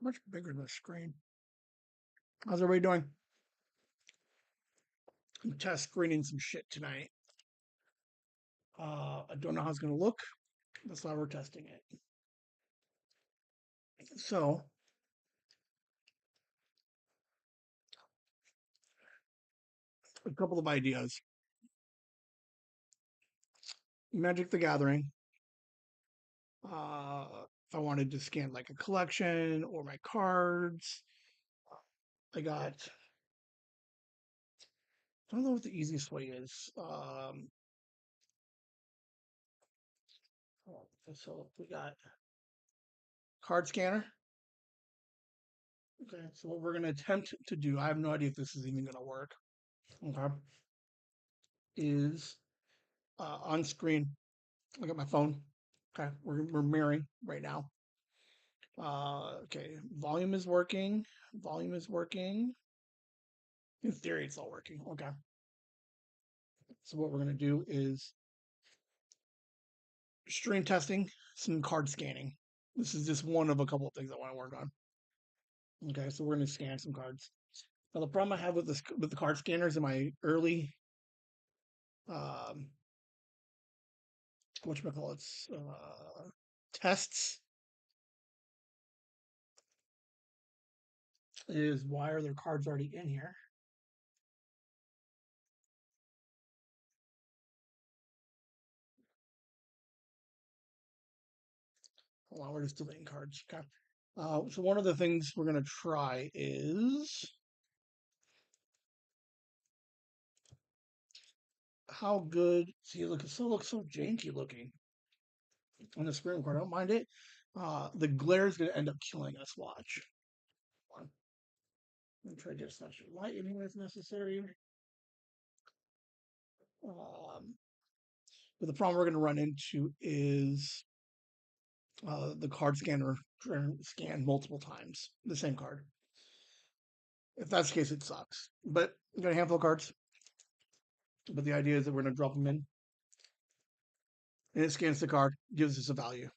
Much bigger than the screen. How's everybody doing? I'm test screening some shit tonight. I don't know how it's going to look. That's why we're testing it. So, a couple of ideas. Magic the Gathering. If I wanted to scan like a collection or my cards, I got. I don't know what the easiest way is. So we got card scanner. Okay, so what we're going to attempt to do, I have no idea if this is even going to work. Okay, is on screen. I got my phone. Okay, we're mirroring right now. Okay, volume is working. Volume is working. In theory, it's all working. Okay. So what we're gonna do is stream testing, some card scanning. This is just one of a couple of things I want to work on. Okay, so we're gonna scan some cards. Now the problem I have with this with the card scanners in my early um whatchamacallits tests is why are their cards already in here? Hold on, we're just deleting cards. Okay. So one of the things we're gonna try is how good. See, look, it looks so janky looking on the screen recorder. I don't mind it. The glare is gonna end up killing us. Watch. Hold on. Let me try to get as much light in here as necessary. Um, but the problem we're gonna run into is the card scanner scan multiple times the same card. If that's the case, it sucks. But we got a handful of cards. But the idea is that we're gonna drop them in, and it scans the card, gives us a value.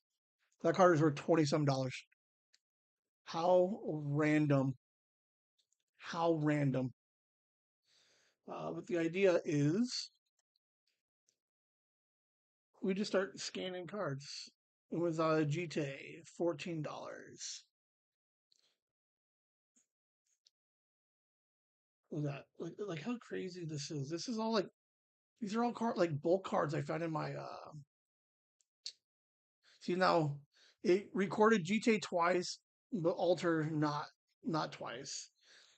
That card is worth $27. How random. How random. But the idea is we just start scanning cards. It was GTA, $14. Was that like how crazy this is? This is all like these are all like bulk cards I found in my see now it recorded GTA twice, but alter not twice.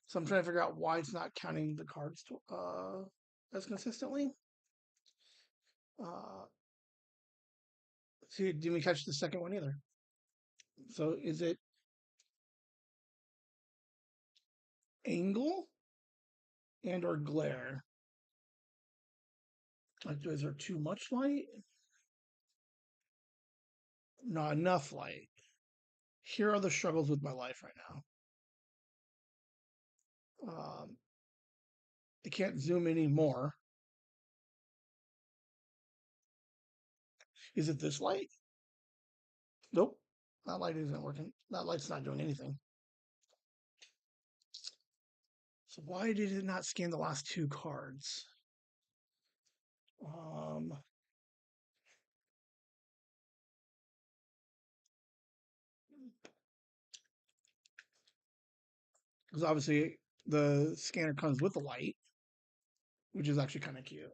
So I'm trying to figure out why it's not counting the cards as consistently. Uh, see, didn't we catch the second one either? So is it angle and or glare? Like, is there too much light? Not enough light. Here are the struggles with my life right now. I can't zoom anymore. Is it this light? Nope. That light isn't working. That light's not doing anything. So why did it not scan the last two cards? Because obviously the scanner comes with a light, which is actually kind of cute.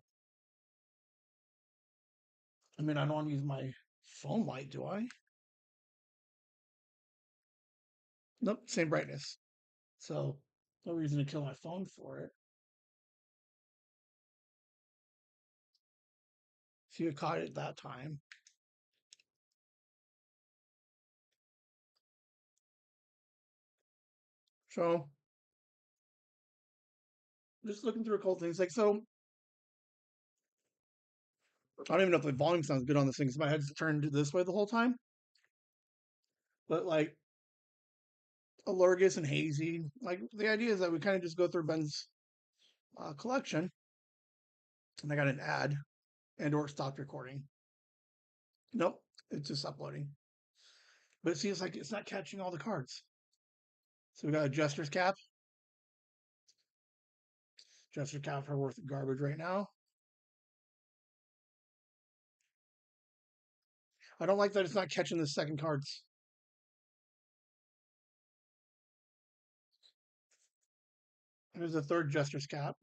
I mean, I don't want to use my phone light, do I? Nope, same brightness. So no reason to kill my phone for it. So you caught it that time. So just looking through a couple things, like so. I don't even know if the volume sounds good on this thing because my head's turned this way the whole time. But like Alurgus and Hazy, like the idea is that we kind of just go through Ben's collection, and I got an ad and or stopped recording. Nope. It's just uploading. But it seems like it's not catching all the cards. So we got a Jester's Cap. Jester's Cap are worth garbage right now. I don't like that it's not catching the second cards. There's a third Jester's Cap.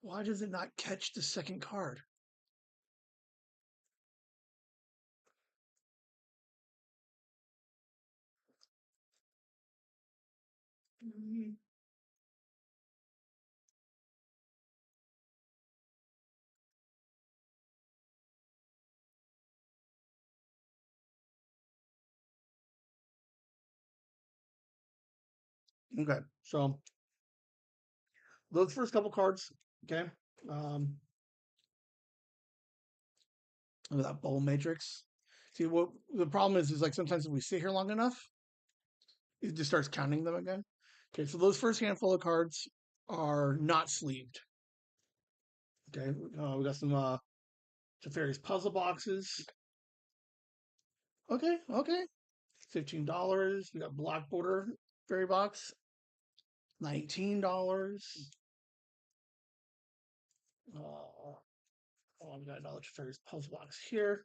Why does it not catch the second card? Okay, so those first couple cards, okay. Um, that bowl matrix. See, what the problem is like sometimes if we sit here long enough, it just starts counting them again. Okay, so those first handful of cards are not sleeved. Okay, we got some Teferi's puzzle boxes. Okay, okay, $15. We got Black Border Fairy Box, $19. Oh, we got another Teferi's puzzle box here.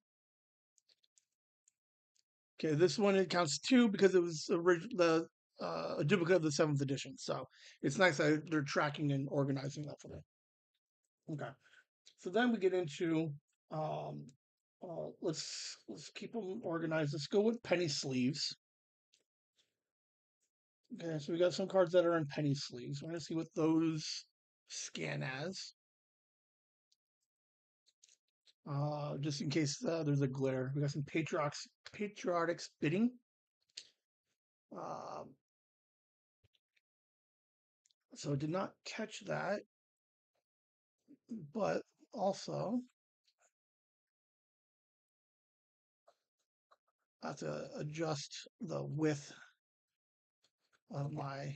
Okay, this one it counts two because it was a duplicate of the seventh edition. So it's nice that they're tracking and organizing that for me. Okay, so then we get into let's keep them organized. Let's go with penny sleeves. Okay, so we got some cards that are in penny sleeves. We're gonna see what those scan as. Just in case there's a glare. We got some patriotic spitting. Um, so did not catch that, but also I have to adjust the width of my.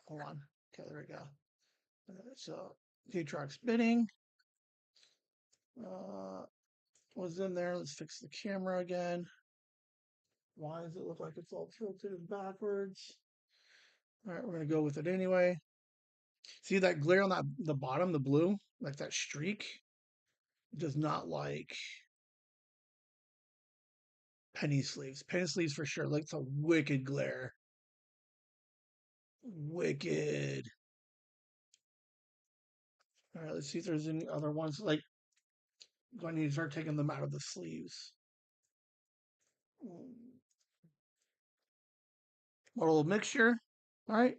Hold on. Okay, there we go. So patriotic spitting was in there. Let's fix the camera again. Why does it look like it's all tilted backwards? All right, we're gonna go with it anyway. See that glare on the bottom, the blue, like that streak, does not like penny sleeves. Penny sleeves for sure. Like it's a wicked glare. Wicked. All right, let's see if there's any other ones. Like, do I need to start taking them out of the sleeves? Model mixture. All right,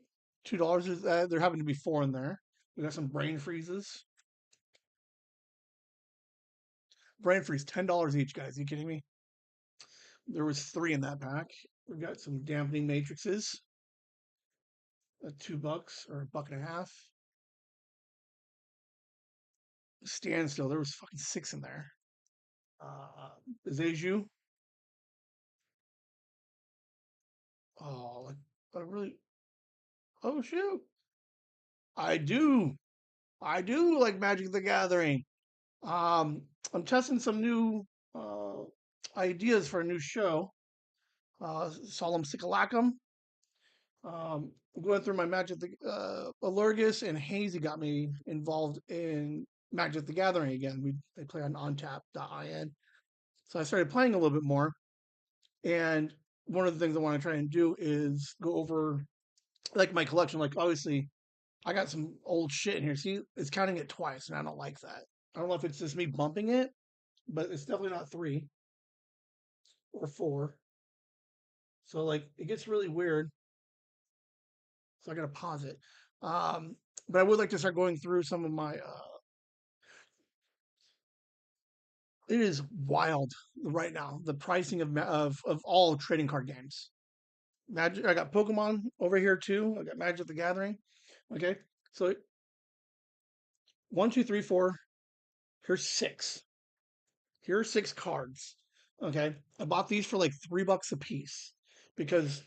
$2 is there happen to be four in there. We got some brain freezes. Brain freeze, $10 each, guys. Are you kidding me? There was three in that pack. We've got some dampening matrices at $2 or $1.50. Standstill, there was fucking six in there. Zeju. Oh, like I really. Oh shoot! I do. I do like Magic the Gathering. Um, I'm testing some new uh, ideas for a new show. Solemn Sikalacum. Going through my Magic the Allergus and Hazy got me involved in Magic the Gathering again. They play on ontap.in. So I started playing a little bit more. And one of the things I want to try and do is go over like my collection. Like obviously I got some old shit in here. See, it's counting it twice, and I don't like that. I don't know if it's just me bumping it, but it's definitely not three or four. So like it gets really weird. So I gotta pause it. Um, but I would like to start going through some of my. It is wild right now the pricing of all trading card games. Magic. I got Pokemon over here too. I got Magic the Gathering. Okay, so one, two, three, four. Here's six. Here are six cards. Okay, I bought these for like $3 a piece because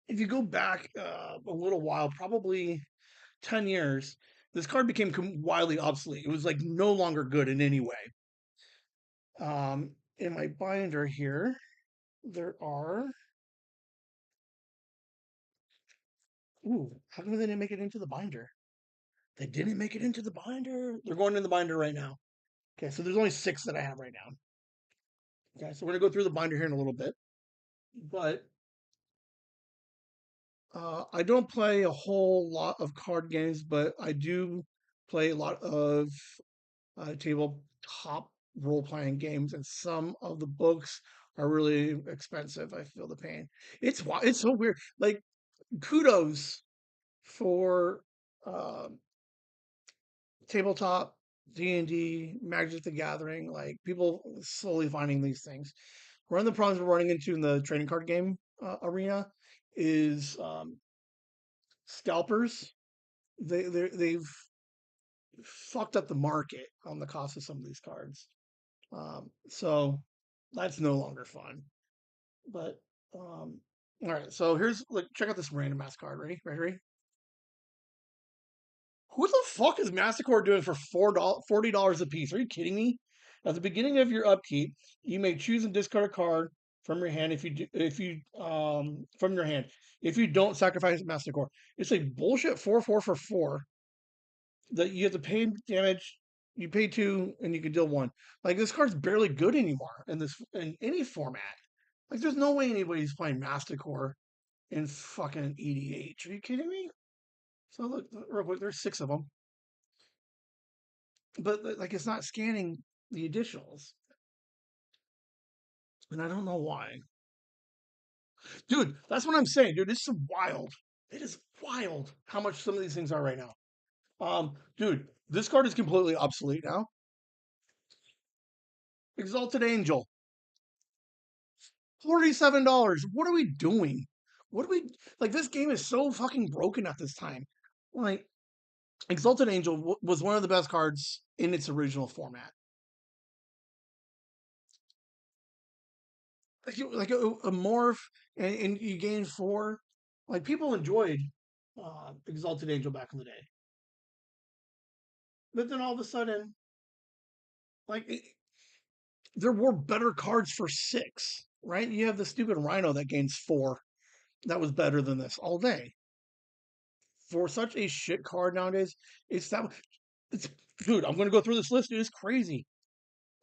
if you go back a little while, probably 10 years, this card became wildly obsolete. It was like no longer good in any way. In my binder here, there are. Ooh, how come they didn't make it into the binder? They didn't make it into the binder. They're going in the binder right now. Okay, so there's only 6 that I have right now. Okay, so we're gonna go through the binder here in a little bit. But I don't play a whole lot of card games, but I do play a lot of tabletop role playing games, and some of the books are really expensive. I feel the pain. It's so weird. Like kudos for uh, tabletop D&D, Magic the Gathering. Like people slowly finding these things. One of the problems we're running into in the trading card game arena is scalpers. They've fucked up the market on the cost of some of these cards. So that's no longer fun. But all right, so here's like check out this random mass card. Ready? Ready? Ready? Who the fuck is Masticore doing for $40 a piece? Are you kidding me? At the beginning of your upkeep, you may choose and discard a card from your hand if you from your hand. If you don't sacrifice Masticore. It's like bullshit 4/4 for 4 that you have to pay damage. You pay 2 and you can deal 1. Like this card's barely good anymore in any format. Like there's no way anybody's playing Masticore in fucking EDH. Are you kidding me? So look, real quick, there's 6 of them, but like it's not scanning the additionals, and I don't know why. Dude, that's what I'm saying, dude. It's wild. It is wild how much some of these things are right now. Dude, this card is completely obsolete now. Exalted Angel, $47. What are we doing? What are we like? This game is so fucking broken at this time. Like, Exalted Angel was one of the best cards in its original format. Like a morph, and you gain 4. Like people enjoyed Exalted Angel back in the day, but then all of a sudden, like there were better cards for 6. Right? You have the stupid Rhino that gains 4. That was better than this all day. For such a shit card nowadays, it's that. It's dude. I'm gonna go through this list. Dude, it's crazy.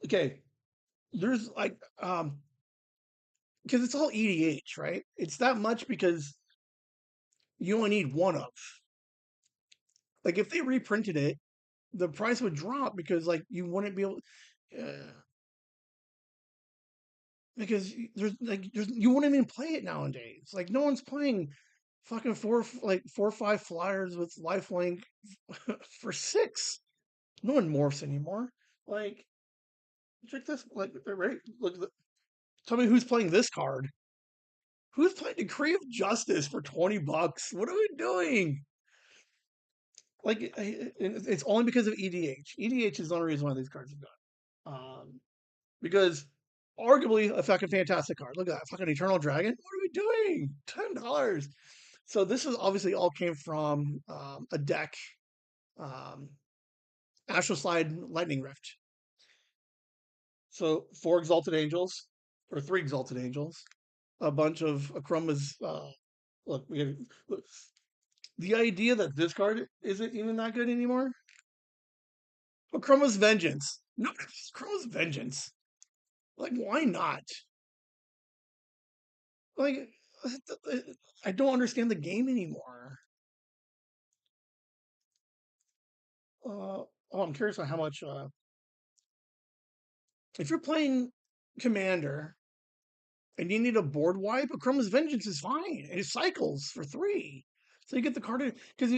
Okay, there's like because it's all EDH, right? It's that much because you only need one of. Like if they reprinted it, the price would drop because like you wouldn't be able because there's you wouldn't even play it nowadays. Like no one's playing fucking 4 or 5 flyers with lifelink for 6. No one morphs anymore. Like check this. Like right. Look. Tell me who's playing this card. Who's playing Decree of Justice for $20? What are we doing? Like it's only because of EDH. EDH is the only reason why these cards have gone. Because arguably a fucking fantastic card. Look at that fucking Eternal Dragon. What are we doing? $10. So this is obviously all came from a deck, um, Astral Slide Lightning Rift. So 4 Exalted Angels or 3 Exalted Angels, a bunch of Akroma's. Look, we got look, the idea that this card isn't even that good anymore. Akroma's Vengeance. No, Akroma's Vengeance. Like, why not? Like, I don't understand the game anymore. I'm curious on how much. If you're playing Commander and you need a board wipe, Chroma's Vengeance is fine. It cycles for 3, so you get the card because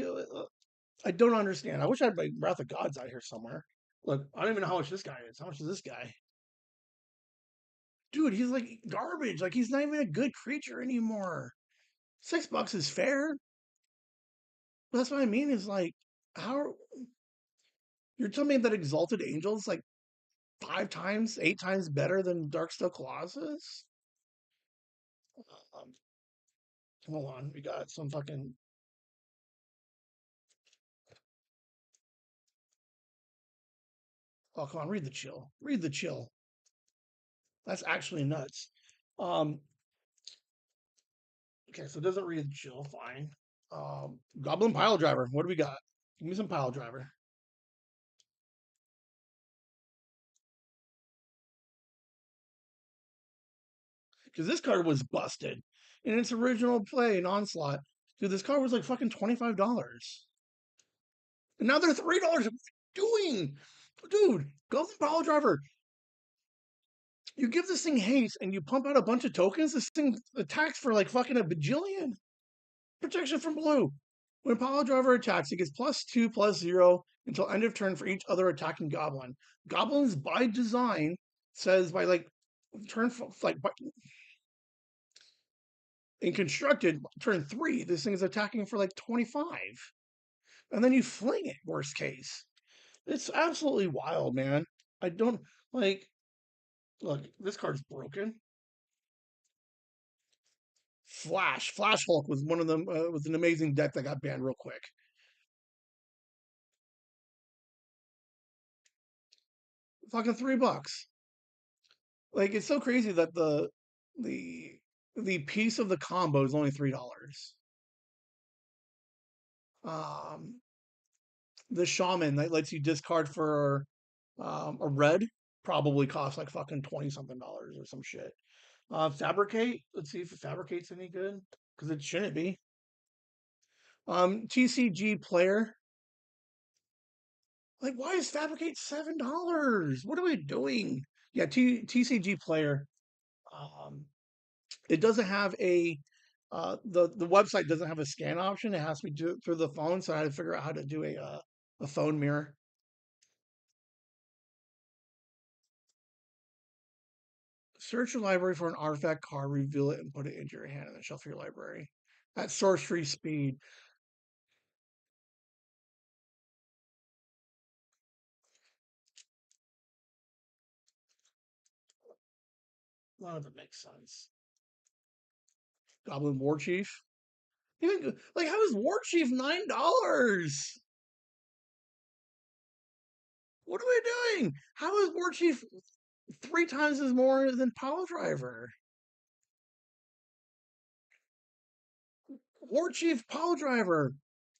I don't understand. I wish I had my Wrath of Gods out here somewhere. Look, I don't even know how much this guy is. How much is this guy? Dude, he's like garbage. Like he's not even a good creature anymore. $6 is fair. But that's what I mean. Is like how you're telling me that Exalted Angels like 5 times, 8 times better than Darksteel Colossus? Um, Hold on, we got some fucking. Oh, come on, read the chill. Read the chill. That's actually nuts. Um, okay, so it doesn't read the chill. Fine. Goblin Pile Driver. What do we got? Give me some Pile Driver. Because this card was busted in its original play in Onslaught. Dude, this card was like fucking $25. And now they're $3. What are you doing? Dude, Goblin Pile Driver. You give this thing haste and you pump out a bunch of tokens, this thing attacks for like fucking a bajillion. Protection from blue. When Pile Driver attacks, it gets +2/+0 until end of turn for each other attacking goblin. Goblins, by design, says by like turn like in constructed turn 3, this thing is attacking for like 25, and then you fling it. Worst case, it's absolutely wild, man. I don't like. Look, this card's broken. Flash Hulk was one of them. Was an amazing deck that got banned real quick. Fucking $3. Like it's so crazy that the the piece of the combo is only $3. Um, the shaman that lets you discard for a red probably costs like fucking 20 something dollars or some shit. Fabricate. Let's see if Fabricate's any good because it shouldn't be. TCG player. Like, why is Fabricate $7? What are we doing? Yeah, TCG player. Um, it doesn't have a the website doesn't have a scan option. It has to be do through the phone. So I had to figure out how to do a phone mirror. Search your library for an artifact card, reveal it, and put it into your hand, and then shuffle your library at sorcery speed. None of it makes sense. Goblin War Chief. Even like how is War Chief $9? What are we doing? How is War Chief 3 times as more than Power Driver? War Chief Power Driver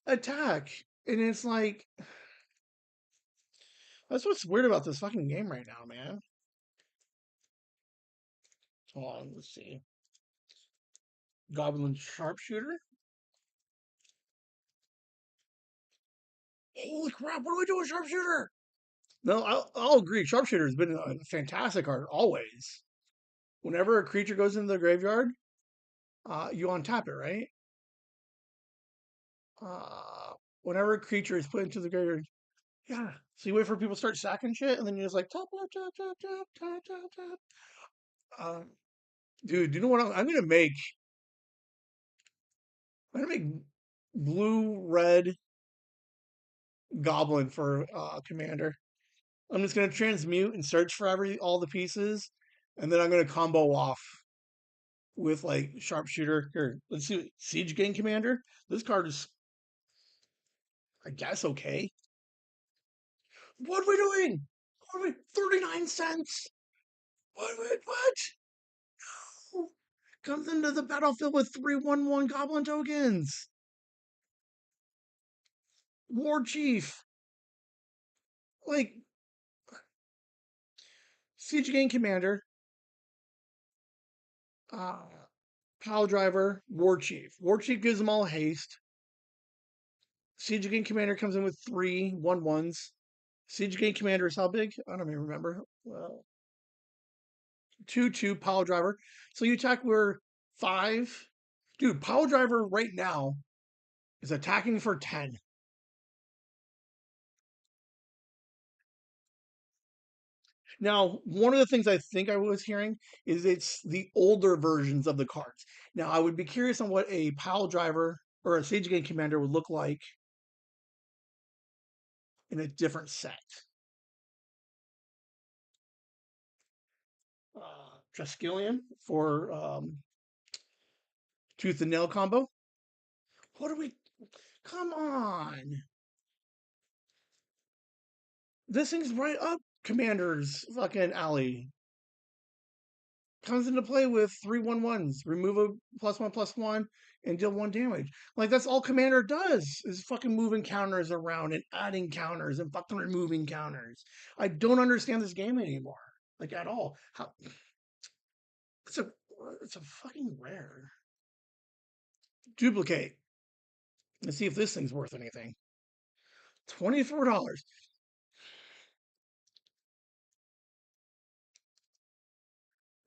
attack, and it's like that's what's weird about this fucking game right now, man. Hold on, let's see. Goblin Sharpshooter. Holy crap! What do we do with Sharpshooter? No, I'll agree. Sharpshooter has been a fantastic card always. Whenever a creature goes into the graveyard, you untap it, right? Whenever a creature is put into the graveyard, yeah. So you wait for people to start sacking shit, and then you just like tap, tap, tap, tap, tap, tap, tap, tap. Uh, dude, do you know what I'm gonna make? I'm gonna make blue red goblin for commander. I'm just gonna transmute and search for all the pieces, and then I'm gonna combo off with like sharpshooter. Here, let's see. Siege Gang Commander. This card is, I guess, okay. What are we doing? What are we? 39 cents. What? Comes into the battlefield with 3/1/1 goblin tokens. War Chief. Like Siege Gang Commander. Uh, Pile Driver. War Chief. War Chief gives them all haste. Siege Gang Commander comes in with 3/1/1s. Siege Gang Commander is how big? I don't even remember. Well, 2/2 Pile Driver. So you attack where 5. Dude, Pile Driver right now is attacking for 10. Now, one of the things I think I was hearing is it's the older versions of the cards. Now, I would be curious on what a Pile Driver or a Siege Gang Commander would look like in a different set. Triskelion for Tooth and nail combo. What are we? Come on. This thing's right up Commander's fucking alley. Comes into play with 3/1/1s. Remove a +1/+1 and deal 1 damage. Like that's all Commander does is fucking moving counters around and adding counters and fucking removing counters. I don't understand this game anymore. Like at all. How it's a it's a fucking rare. Duplicate. Let's see if this thing's worth anything. $24.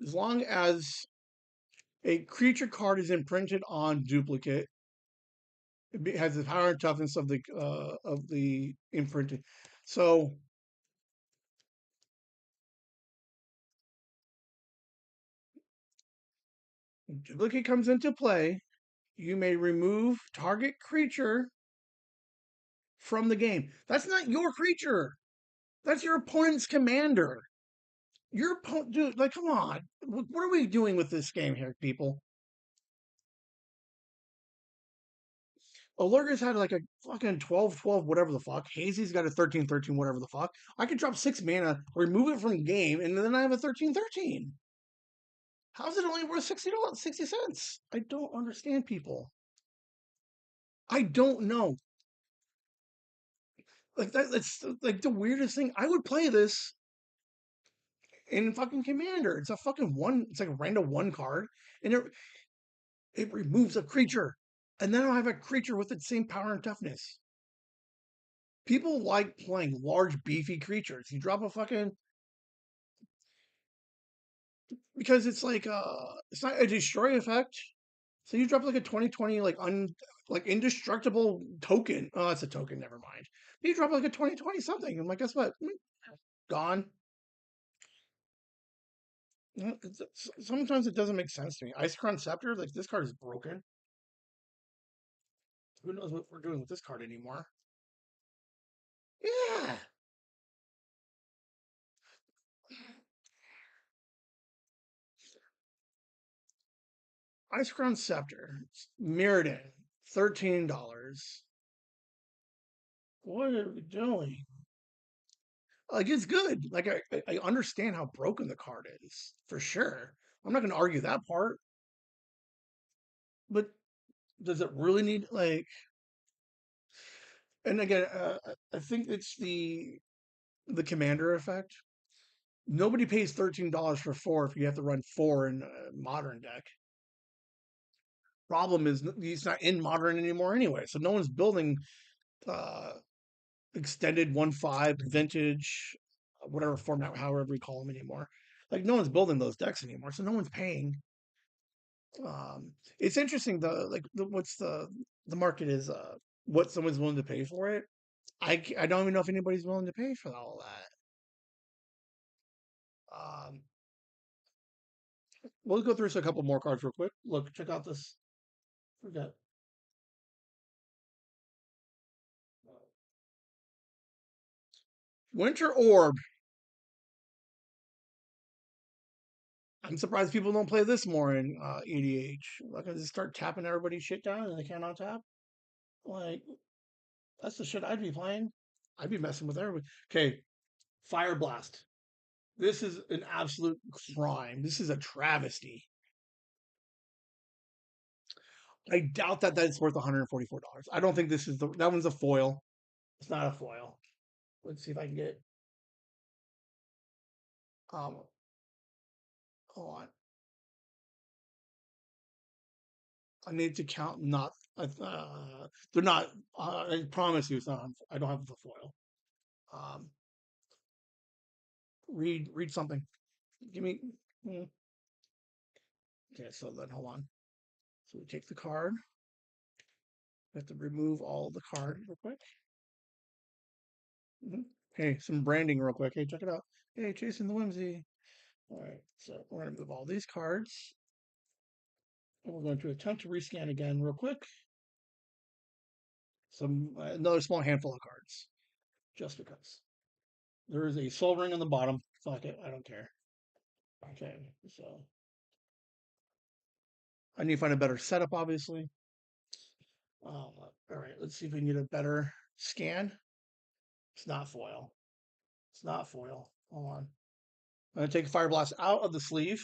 As long as a creature card is imprinted on duplicate, it has the power and toughness of the imprinting. So duplicate comes into play. You may remove target creature from the game. That's not your creature. That's your opponent's commander. Your opponent, dude. Like, come on. What are we doing with this game here, people? Olurga's had like a fucking 12/12, whatever the fuck. Hazy's got a 13/13, whatever the fuck. I could drop 6 mana, remove it from game, and then I have a 13/13. How's it only worth $60, 60 cents? I don't understand people. I don't know. Like that's like the weirdest thing. I would play this in fucking Commander. It's a fucking one. It's like a random one card, and it removes a creature, and then I have a creature with the same power and toughness. People like playing large, beefy creatures. You drop a fucking because it's like it's not a destroy effect. So you drop like a 2020 like indestructible token. Oh, that's a token. Never mind. You drop like a 2020 something. I'm like, guess what? Gone. Sometimes it doesn't make sense to me. Icecrown Scepter, like this card is broken. Who knows what we're doing with this card anymore? Yeah. Icecrown Scepter, Mirrodin, $13. What are we doing? Like it's good. Like I understand how broken the card is for sure. I'm not going to argue that part. But does it really need like? And again, I think it's the commander effect. Nobody pays $13 for four if you have to run four in a modern deck. Problem is he's not in modern anymore anyway, so no one's building uh, extended 1/5 vintage, whatever format, however we call them anymore. Like no one's building those decks anymore, so no one's paying. It's interesting what's the market is what someone's willing to pay for it. I don't even know if anybody's willing to pay for all that. We'll go through a couple more cards real quick. Look, check out this. We got Winter Orb. I'm surprised people don't play this more in EDH. Like, I just start tapping everybody's shit down and they can't untap. Like, that's the shit I'd be playing. I'd be messing with everybody. Okay, Fire Blast. This is an absolute crime. This is a travesty. I doubt that that's worth $144. I don't think this is that one's a foil. It's not a foil. Let's see if I can get um hold on. I need to count not they're not I promise you it's not I don't have the foil. Um read something. Give me mm. Okay, so then hold on. So we take the card. We have to remove all the card real quick. Mm-hmm. Hey, some branding real quick. Hey, check it out. Hey, chasing the whimsy. All right, so we're going to move all these cards. And we're going to attempt to rescan again real quick. Some another small handful of cards, just because. There is a soul ring on the bottom. Fuck it, I don't care. Okay, so I need to find a better setup, obviously. All right, let's see if we can get a better scan. It's not foil. It's not foil. Hold on. I'm going to take Fire Blast out of the sleeve.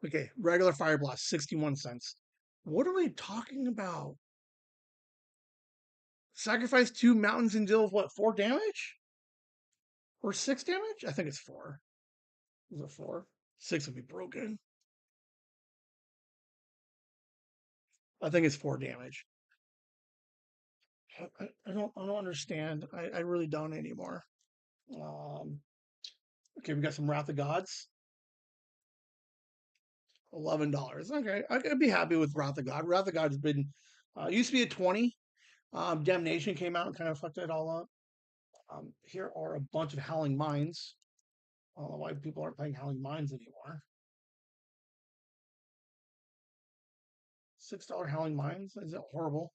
Okay, regular Fire Blast, 61 cents. What are we talking about? Sacrifice 2 mountains and deal with what, 4 damage? Or 6 damage? I think it's 4. Is it 4? 6 would be broken. I think it's 4 damage. I don't understand. I really don't anymore. Um, okay, we got some Wrath of Gods. $11. Okay, I could be happy with Wrath of God. Wrath of God has been used to be at 20. Damnation came out and kind of fucked it all up. Here are a bunch of Howling Mines. I don't know why people aren't playing Howling Mines anymore. $6 Howling Mines? Is it horrible?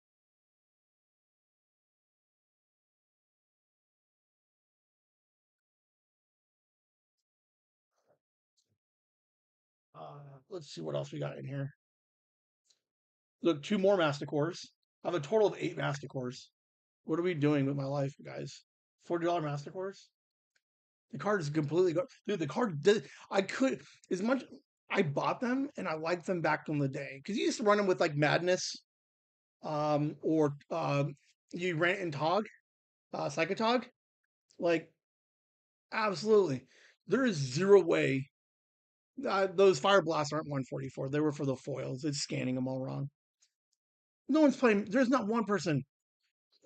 Let's see what else we got in here. Look, 2 more Masticores. I have a total of 8 Masticores. What are we doing with my life, guys? $40 Masticores? The card is completely go. Dude, the card did. I could as much. I bought them and I liked them back in the day because you used to run them with like Madness, or you ran in Tog, Psychotog. Like absolutely, there is zero way those Fire Blasts aren't 144. They were for the foils. It's scanning them all wrong. No one's playing. There's not one person.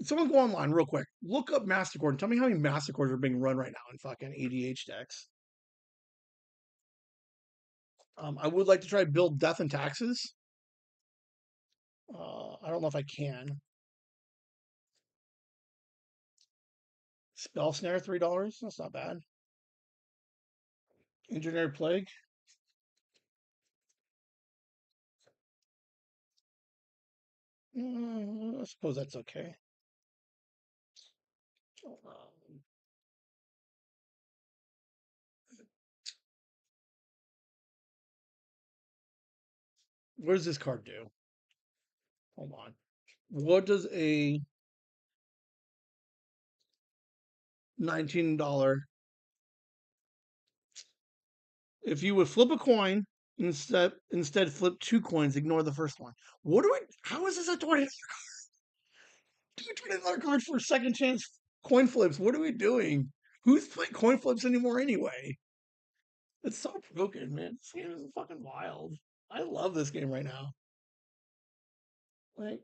Someone go online real quick. Look up Mastercord and tell me how many Mastercords are being run right now in fucking EDH decks. I would like to try build Death and Taxes. I don't know if I can. Spell Snare, $3. That's not bad. Engineered Plague. I suppose that's okay. Um, what does this card do? Hold on. What does a $19 if you would flip a coin instead flip 2 coins, ignore the first one. What do we how is this a $20 card for second chance coin flips? What are we doing? Who's playing coin flips anymore anyway? It's so broken, man. This game is fucking wild. I love this game right now. Like,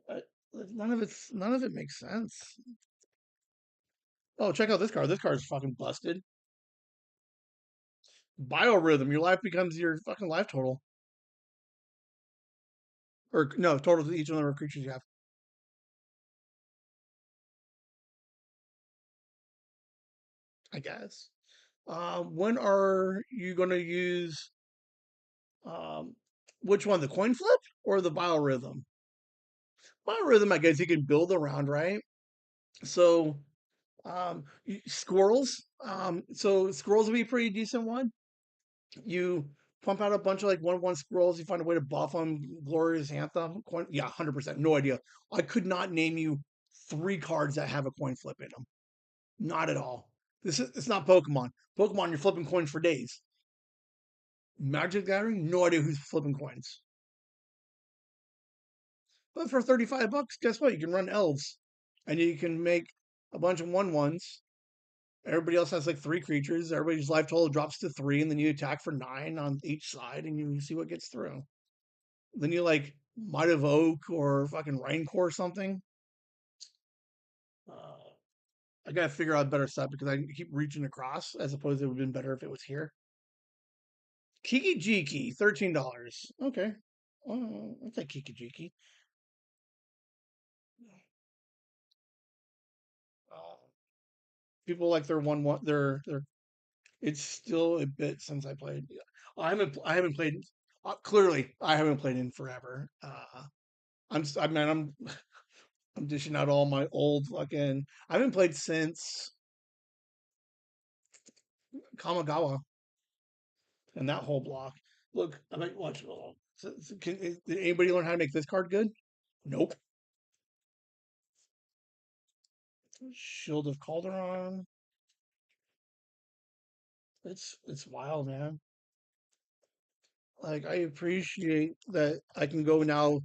none of it makes sense. Oh, check out this card. This card is fucking busted. Biorhythm. Your life becomes your fucking life total, or no, total to each number of creatures you have. I guess. When are you going to use um, which one, the coin flip or the biorhythm? Biorhythm, I guess you can build around, right? So squirrels. So squirrels would be a pretty decent one. You pump out a bunch of like 1/1 squirrels. You find a way to buff them. Glorious Anthem. Coin, yeah, 100%. No idea. I could not name you 3 cards that have a coin flip in them. Not at all. It's not Pokemon. Pokemon, you're flipping coins for days. Magic the Gathering, no idea who's flipping coins. But for $35, guess what? You can run elves, and you can make a bunch of 1/1s. Everybody else has like 3 creatures. Everybody's life total drops to 3, and then you attack for 9 on each side, and you see what gets through. Then you like Might of Oak or fucking Raincore or something. Uh, I gotta figure out a better set because I keep reaching across as opposed to it would have been better if it was here. Kiki Jiki, $13. Okay. I'll take Kiki Jiki. Uh, people like their their it's still a bit since I played. I haven't played clearly I haven't played in forever. I mean I'm dishing out all my old fucking I haven't played since Kamigawa and that whole block. Look, I might watch. Did anybody learn how to make this card good? Nope. Shield of Calderon. It's wild, man. Like I appreciate that I can go now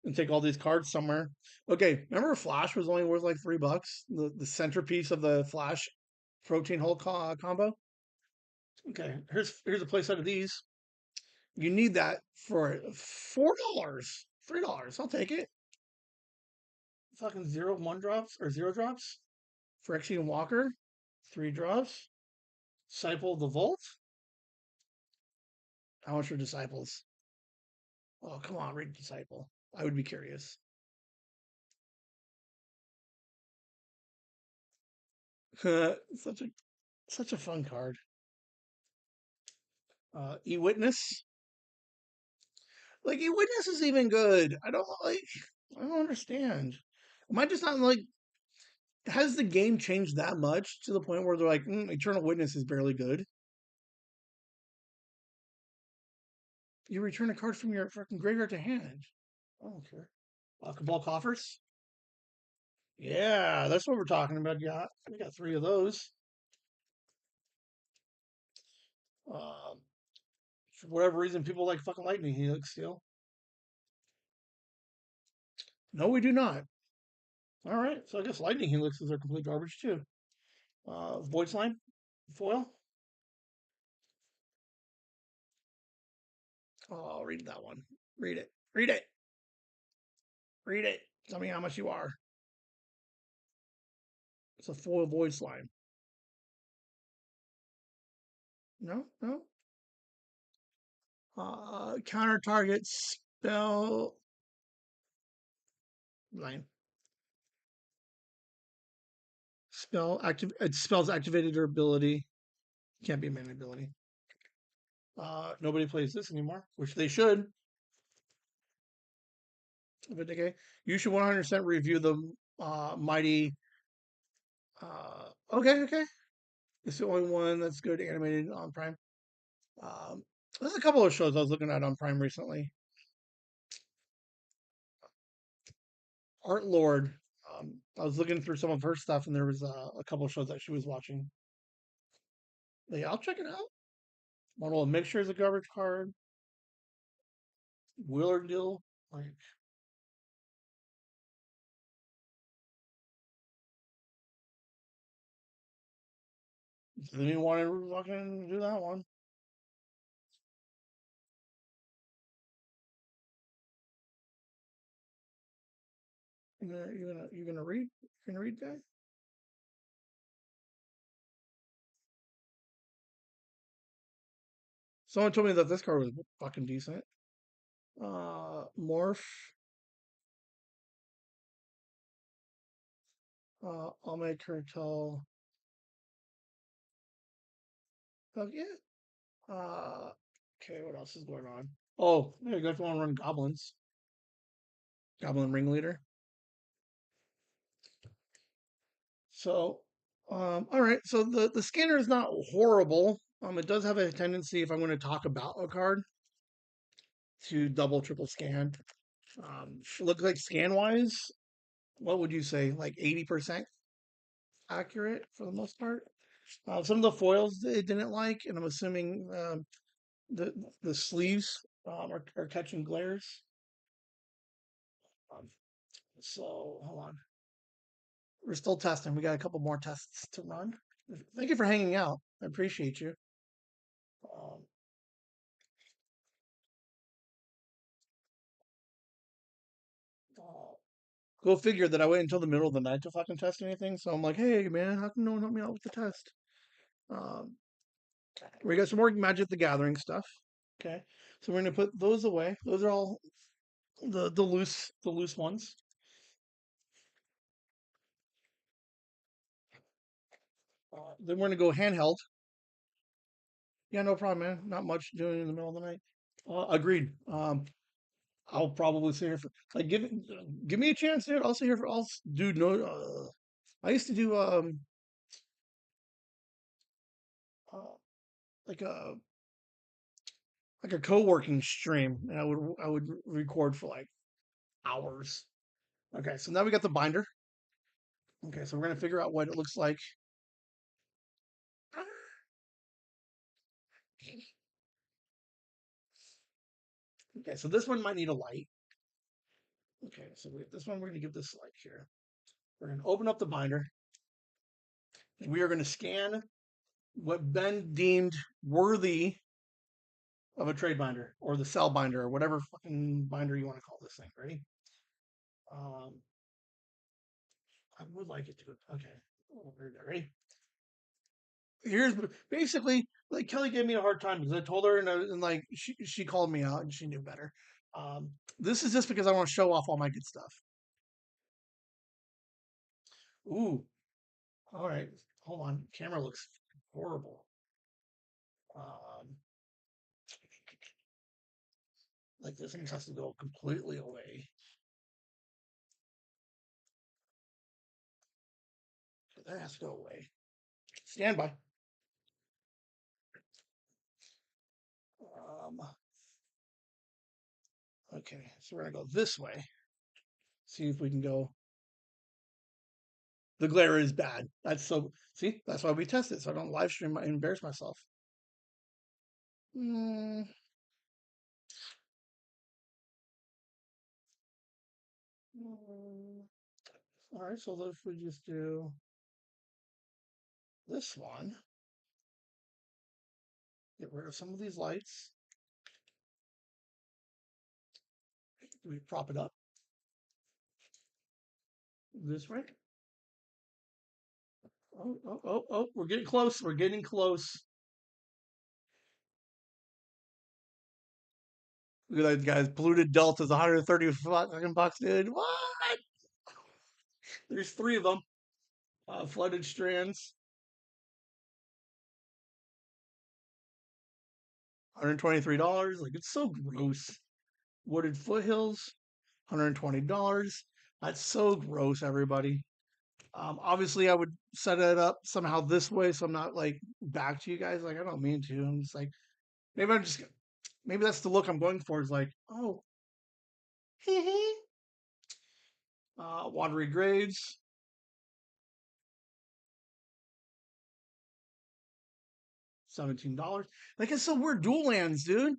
and take all these cards somewhere. Okay, remember Flash was only worth like $3? The centerpiece of the Flash protein whole combo. Okay, here's a playset of these. You need that for $4, $3. I'll take it. Fucking 0/1 drops or 0 drops. Phyrexian Walker, 3 drops. Disciple of the Vault. How much for Disciples? Oh, come on, read Disciple. I would be curious. such a such a fun card. E-Witness. Like E-Witness is even good. I don't understand. Am I just not like has the game changed that much to the point where they're like, Eternal Witness is barely good? You return a card from your fucking graveyard to hand. I don't care. Cabal Coffers? Yeah, that's what we're talking about. Yeah, we got 3 of those. Um, for whatever reason, people like fucking Lightning Helix still. No, we do not. All right, so I guess Lightning Helixes are complete garbage too. Void Slime? Foil? Oh, I'll read that one. Read it. Read it. Read it. Tell me how much you are. It's a foil Void Slime. No, no. Counter target spell line. Spell active. It spells activated their ability. Can't be a mana ability. Nobody plays this anymore, which they should. But okay, you should 100% review the mighty. Okay. It's the only one that's good animated on Prime. Um, there's a couple of shows I was looking at on Prime recently. Art Lord. I was looking through some of her stuff, and there was a couple of shows that she was watching. But yeah, I'll check it out. Model of Mixture is a garbage card. Willard deal. Like, didn't even want to fucking do that one. You gonna read? You gonna read, guy? Someone told me that this card was fucking decent. Morph. I'll make her tell. Fuck yeah. Okay, what else is going on? Oh, yeah, you guys want to run goblins? Goblin ringleader. So, all right. So the scanner is not horrible. It does have a tendency, if I'm going to talk about a card, to double, triple scan. Looks like scan wise, what would you say? Like 80% accurate for the most part. Some of the foils it didn't like, and I'm assuming the the sleeves are catching glares. Um, so hold on, we're still testing. We got a couple more tests to run. Thank you for hanging out. I appreciate you. Um, uh, Go figure that I wait until the middle of the night to fucking test anything. So I'm like, hey man, how come no one helped me out with the test? Um, we got some more Magic the Gathering stuff. Okay, so we're gonna put those away. Those are all the loose ones. Then we're gonna go handheld. Yeah, no problem, man. Not much doing in the middle of the night. Agreed. I'll probably sit here for like give me a chance, dude. I'll sit here for I'll do no. I used to do uh, like a like a co-working stream, and I would record for like hours. Okay, so now we got the binder. Okay, so we're gonna figure out what it looks like. Okay, so this one might need a light. Okay, so this one we're gonna give this light here. We're gonna open up the binder. We are gonna scan what Ben deemed worthy of a trade binder or the sell binder or whatever fucking binder you want to call this thing. Ready? Um, I would like it to. Okay. Oh, ready? Here's basically like Kelly gave me a hard time because I told her and like she called me out and she knew better. Um, this is just because I want to show off all my good stuff. Ooh, all right. Hold on. Camera looks horrible. Um, like this thing has to go completely away. That has to go away. Stand by. Um, okay, so we're gonna go this way. See if we can go. The glare is bad. That's so. See, that's why we test it, so I don't live stream and embarrass myself. Mm, mm. All right, so if we just do this one, get rid of some of these lights. We prop it up this way. Oh, oh, oh, oh, we're getting close. We're getting close. Look at that, guys. Polluted Delta's 130 fucking bucks, dude. What? There's three of them. Flooded Strands, $123. Like, it's so gross. Wooded Foothills, $120. That's so gross, everybody. Obviously, I would set it up somehow this way so I'm not like back to you guys. Like, I don't mean to. I'm just like, maybe I'm just, maybe that's the look I'm going for. Is like, oh, Watery Graves, $17. Like, it's so weird. Dual lands, dude.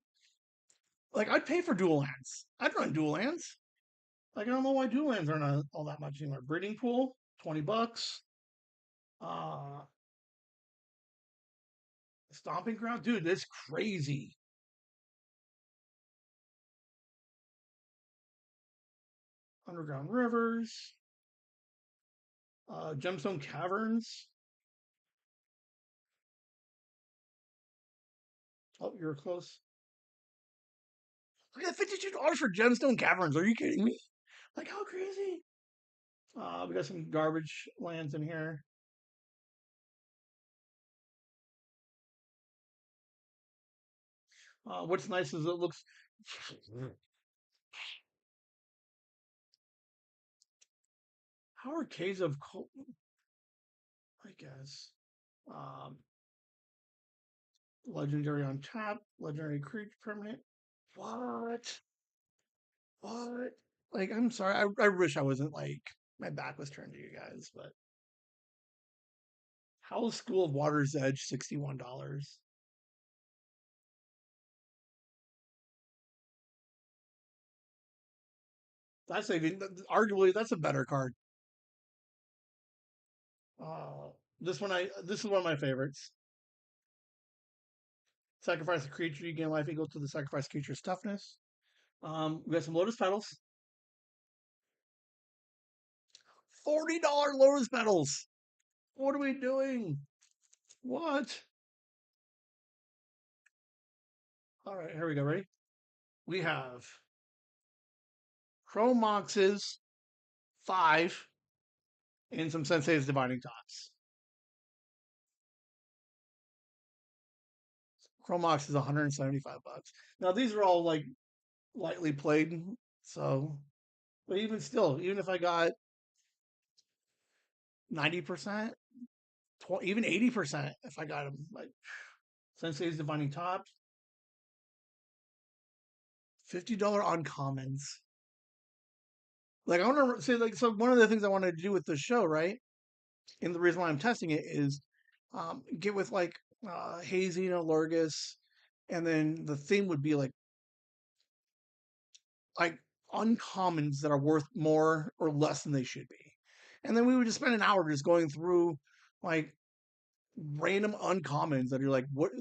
Like, I'd pay for dual lands. I'd run dual lands. Like, I don't know why dual lands aren't all that much anymore. Breeding pool, $20. Uh, Stomping ground, dude, that's crazy. Underground rivers, Gemstone caverns. Oh, you're close. Look at $52 for Gemstone caverns. Are you kidding me? Like, how crazy? We got some garbage lands in here. What's nice is it looks. How are Caves of I guess. Um, Legendary on tap. Legendary creature permanent. What? What? Like, I'm sorry. I wish I wasn't like my back was turned to you guys, but Howl's School of Water's Edge, $61. That's even arguably that's a better card. Uh, this is one of my favorites. Sacrifice a creature, you gain life equal to the sacrifice creature's toughness. We got some Lotus Petals. $40 Lotus Petals. What are we doing? What? All right, here we go. Ready? We have Chromox's 5 and some Sensei's Divining Tops. Chromox is 175 bucks. Now these are all like lightly played, so but even still, even if I got 90%, even 80% if I got them. Like Sensei's Divining Top, $50 uncommons. Like I want to say, like, so one of the things I wanted to do with the show, right? And the reason why I'm testing it is get with like Hazy and Lurgus, and then the theme would be like uncommons that are worth more or less than they should be. And then we would just spend an hour just going through like random uncommons that you're like what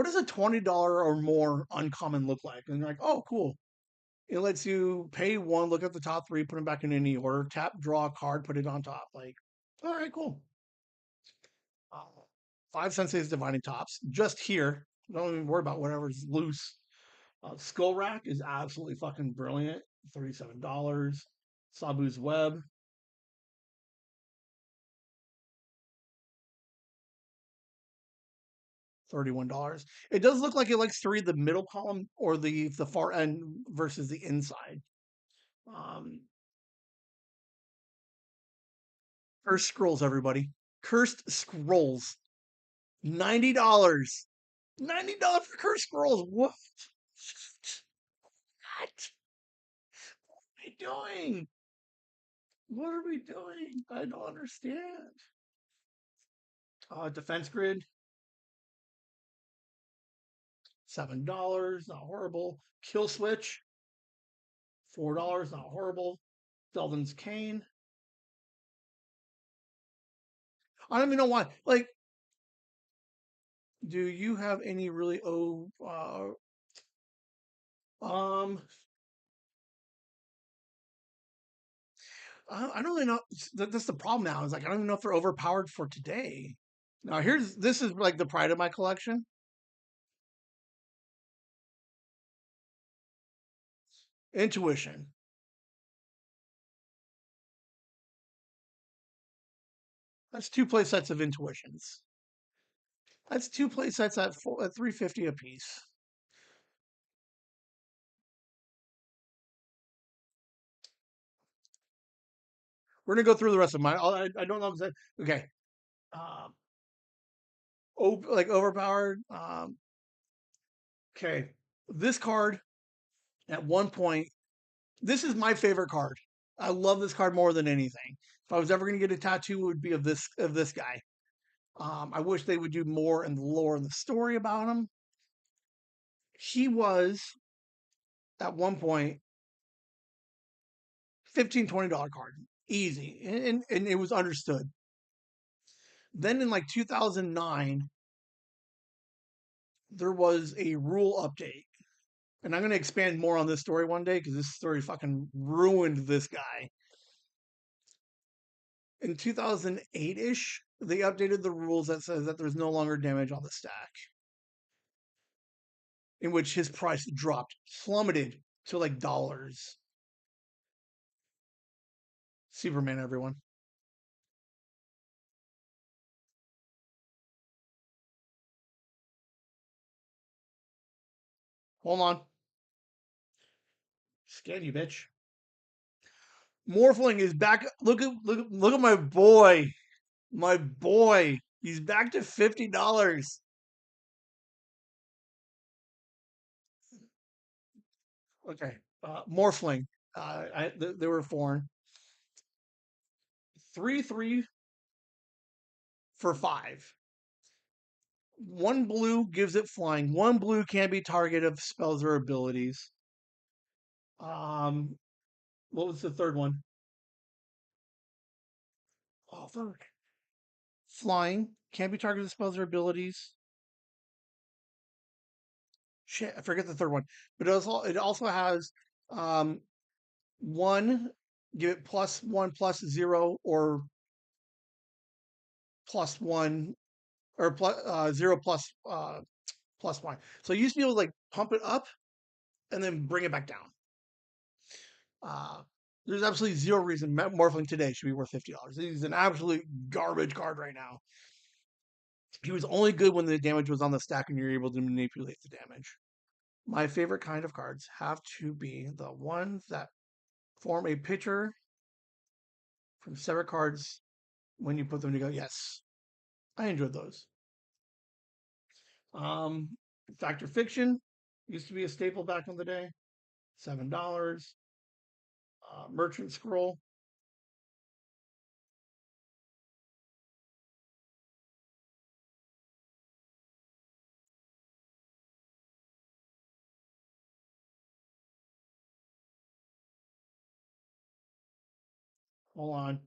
does a $20 or more uncommon look like? And you're like, oh cool. It lets you pay one, look at the top three, put them back in any order, tap, draw a card, put it on top. Like, all right, cool. Uh, 5 Sensei's Divining Tops just here. Don't even worry about whatever's loose. Skull Rack is absolutely fucking brilliant. $37. Sabu's Web, $31. It does look like it likes to read the middle column or the far end versus the inside. Um, Cursed Scrolls, everybody. Cursed Scrolls. $90. $90 for Cursed Scrolls. What? What are we doing? What are we doing? I don't understand. Defense Grid, $7. Not horrible. Kill Switch, $4. Not horrible. Delvin's Cane. I don't even know why. Like, do you have any really um I don't really know. That's the problem now. Is like I don't even know if they're overpowered for today. Now this is like the pride of my collection. Intuition. That's two play sets of intuitions. That's two play sets at 350 a piece. We're gonna go through the rest of mine. I don't know exactly. Okay. Um, like overpowered. Okay. This card at one point. This is my favorite card. I love this card more than anything. If I was ever gonna get a tattoo, it would be of this guy. I wish they would do more in the lore and the story about him. He was at one point $15-$20 card, easy, and it was understood. Then in like 2009, there was a rule update, and I'm going to expand more on this story one day because this story fucking ruined this guy. In 2008 ish, they updated the rules that says that there's no longer damage on the stack, in which his price dropped, plummeted to like dollars. Superman, everyone. Hold on. Scan you, bitch. Morphling is back. Look at my boy. My boy. He's back to $50. Okay. Morphling. They were foreign. 3/3 for 5. One blue gives it flying. One blue can be target of spells or abilities. Um, what was the third one? Oh, fuck. Flying can be targeted of spells or abilities. Shit, I forget the third one. But it also has um one, give it +1/+0 or +1 or plus 0 +1. So you used to be able to like pump it up and then bring it back down. Uh, there's absolutely zero reason Morphling today should be worth $50. He's an absolute garbage card right now. He was only good when the damage was on the stack and you're able to manipulate the damage. My favorite kind of cards have to be the ones that form a picture from separate cards when you put them together. Yes. I enjoyed those. Um, Fact or Fiction used to be a staple back in the day. $7. Merchant Scroll. Hold on.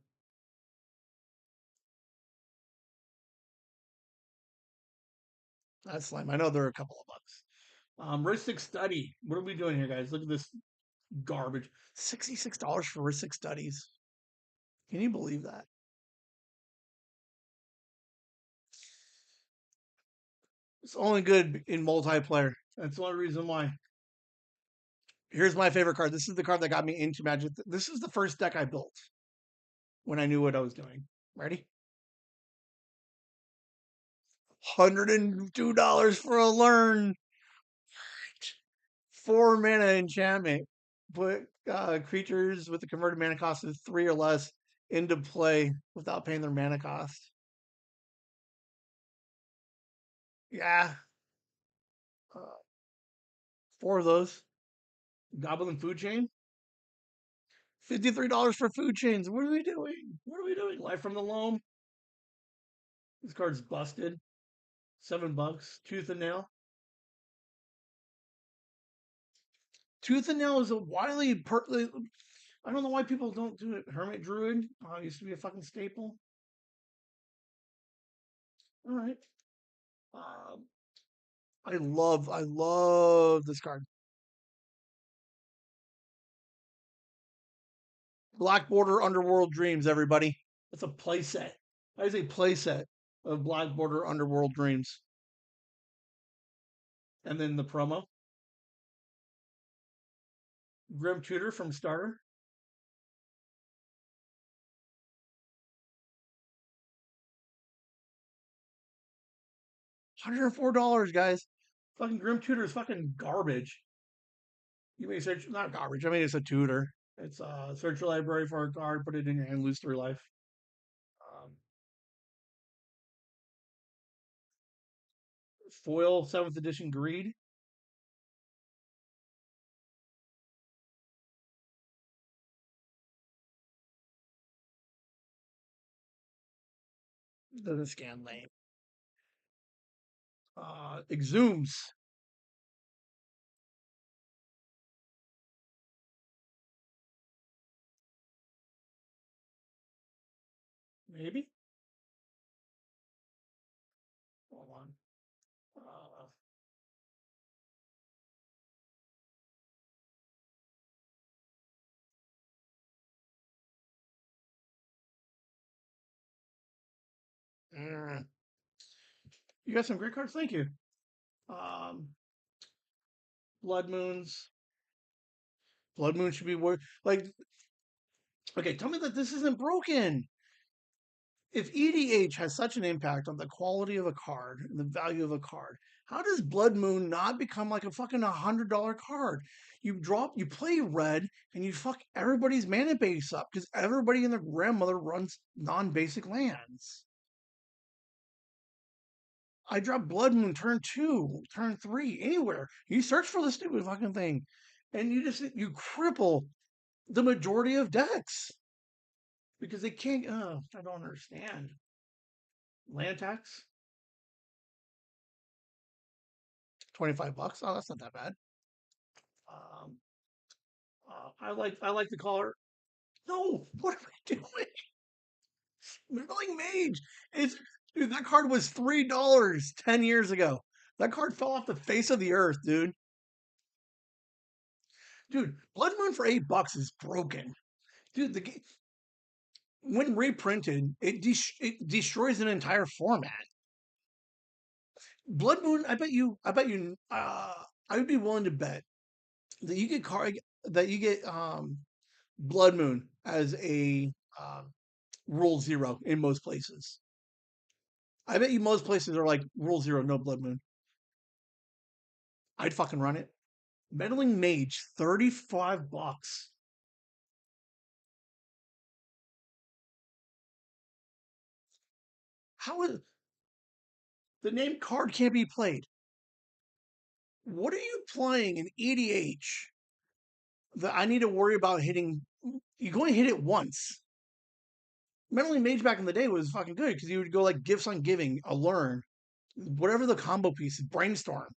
That's lame. I know there are a couple of bucks. Ristic Study. What are we doing here, guys? Look at this garbage. $66 for Ristic Studies. Can you believe that? It's only good in multiplayer. That's the only reason why. Here's my favorite card. This is the card that got me into Magic. This is the first deck I built when I knew what I was doing. Ready? $102 for a learn. 4 mana enchantment. Put creatures with a converted mana cost of 3 or less into play without paying their mana cost. Yeah. Uh, 4 of those. Goblin Food Chain. $53 for food chains. What are we doing? What are we doing? Life from the Loam. This card's busted. $7. Tooth and Nail. Tooth and Nail is a widely I don't know why people don't do it. Hermit Druid used to be a fucking staple. All right. Um, I love this card. Black Border Underworld Dreams, everybody. That's a playset. That is a playset of Black Border Underworld Dreams. And then the promo. Grim Tutor from Starter. $104, guys. Fucking Grim Tutor is fucking garbage. You may search, not garbage. I mean, it's a tutor. It's search your library for a card, put it in your hand, lose 3 life. Um, Foil 7th edition Greed. Doesn't scan lane. Exhumes. Maybe. Hold on. Uh, you got some great cards. Thank you. Um, Blood Moons. Blood Moon should be worth like. Okay, tell me that this isn't broken. If EDH has such an impact on the quality of a card and the value of a card, how does Blood Moon not become like a fucking $100 card? You play red, and you fuck everybody's mana base up because everybody and their grandmother runs non-basic lands. I drop Blood Moon turn 2, turn 3, anywhere. You search for the stupid fucking thing, and you cripple the majority of decks because they can't. I don't understand. Land tax, $25. Oh, that's not that bad. Um, I like the color. No, what are we doing? Meddling Mage. It's Dude. That card was $3 10 years ago. That card fell off the face of the earth, dude. Dude, Blood Moon for $8 is broken. Dude, when reprinted, it destroys an entire format. Blood Moon. I bet you. I would be willing to bet that you get Blood Moon as a rule 0 in most places. I bet you most places are like rule 0, no Blood Moon. I'd fucking run it. Meddling Mage, $35. How is The name card can't be played. What are you playing in EDH that I need to worry about hitting? You go and hit it once. Meddling Mage back in the day was fucking good because you would go like Gifts on Giving, a Learn, whatever the combo piece, Brainstorm.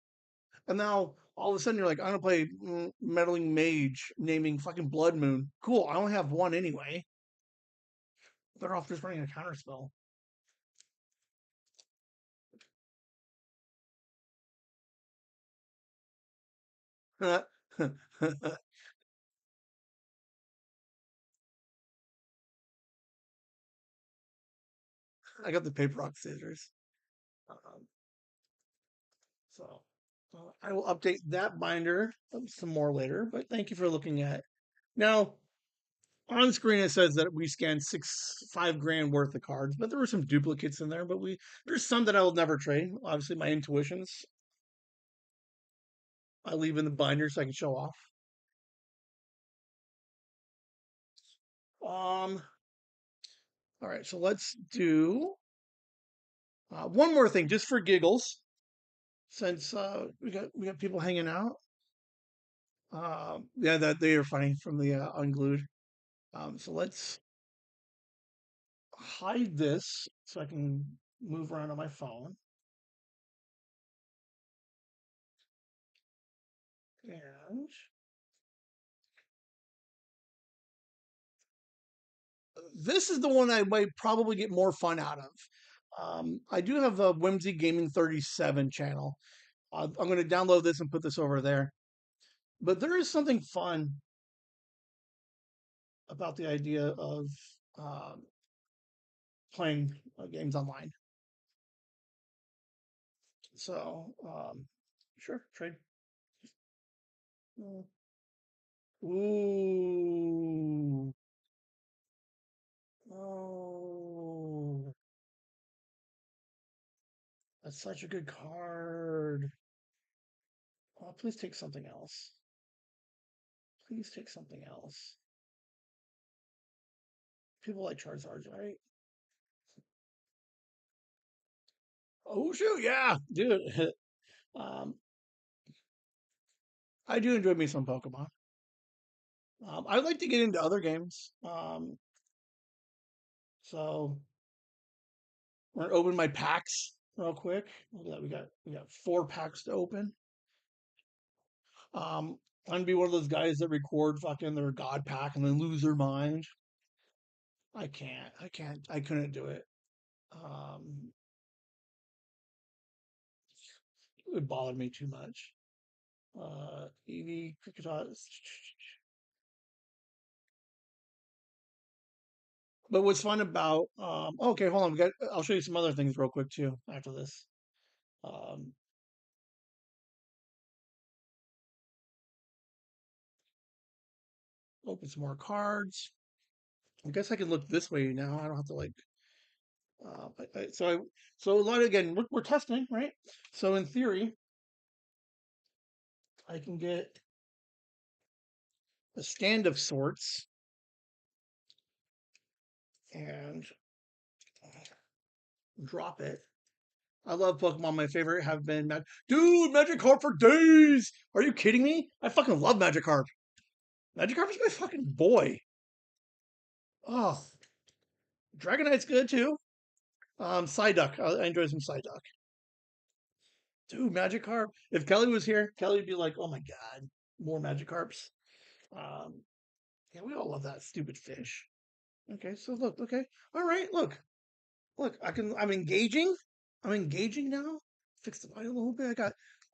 And now all of a sudden you're like, I'm gonna play Meddling Mage, naming fucking Blood Moon. Cool, I only have one anyway. Better off just running a counter spell. I got the paper rock scissors. Um, so I will update that binder some more later. But thank you for looking at. Now on screen it says that we scanned 5 grand worth of cards, but there were some duplicates in there. But there's some that I will never trade. Obviously, my intuitions I leave in the binder so I can show off. All right, so let's do one more thing just for giggles, since we got people hanging out. Yeah, that they are funny from the unglued. So let's hide this so I can move around on my phone. And this is the one I might probably get more fun out of. I do have a Whimsy Gaming 37 channel. I'm going to download this and put this over there. But there is something fun about the idea of um, playing games online. So, sure, trade. Ooh. Oh. That's such a good card. Oh, please take something else. Please take something else. People like Charizards, right? Oh shoot, yeah, dude. um, I do enjoy me some Pokemon. I'd like to get into other games. So we're gonna open my packs real quick. Look at that. We got 4 packs to open. I'm gonna be one of those guys that record fucking their God pack and then lose their mind. I can't. I can't. I couldn't do it. Um, it would bother me too much. Eevee, Kricketot. But what's fun about okay, hold on. I'll show you some other things real quick too after this. Um, open some more cards. I guess I can look this way now. I don't have to like. So a lot again. We're testing, right? So in theory, I can get a stand of sorts and drop it. I love Pokemon. My favorite have been Dude, Magikarp for days. Are you kidding me? I fucking love Magikarp. Magikarp is my fucking boy. Oh, Dragonite's good too. Psyduck. I enjoy some Psyduck. Dude, Magikarp. If Kelly was here, Kelly would be like, "Oh my god, more Magikarps." Um, yeah, we all love that stupid fish. Okay, so look. Okay, all right. Look. I'm engaging. I'm engaging now. Fix the light a little bit.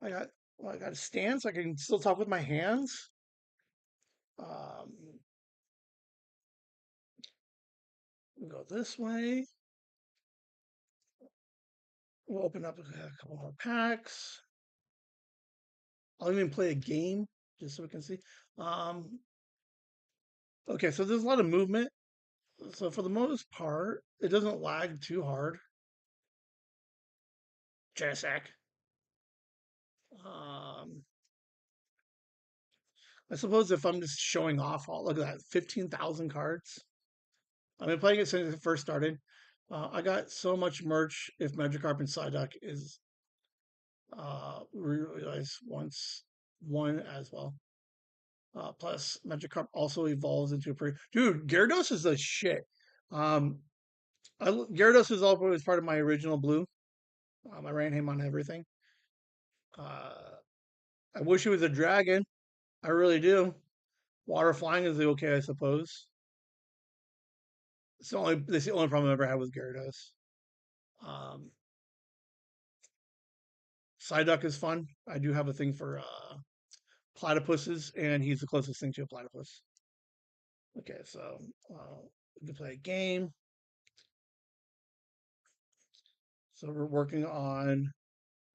I got. Well, I got a stand, so I can still talk with my hands. Um, we'll go this way. We'll open up a couple more packs. I'll even play a game just so we can see. Um, okay, so there's a lot of movement. So for the most part, it doesn't lag too hard. Jessac. Um, I suppose if I'm just showing off all look at that 15,000 cards. I've been playing it since it first started. I got so much merch if Magikarp and Psyduck is realized once one as well. Plus, Magikarp also evolves into a pretty dude. Gyarados is a shit. Um, Gyarados is always part of my original blue. I ran him on everything. Uh, I wish he was a dragon. I really do. Water flying is okay, I suppose. That's the only problem I ever had with Gyarados. Um, Psyduck is fun. I do have a thing for platypuses, and he's the closest thing to a platypus. Okay, so we can play a game. So we're working on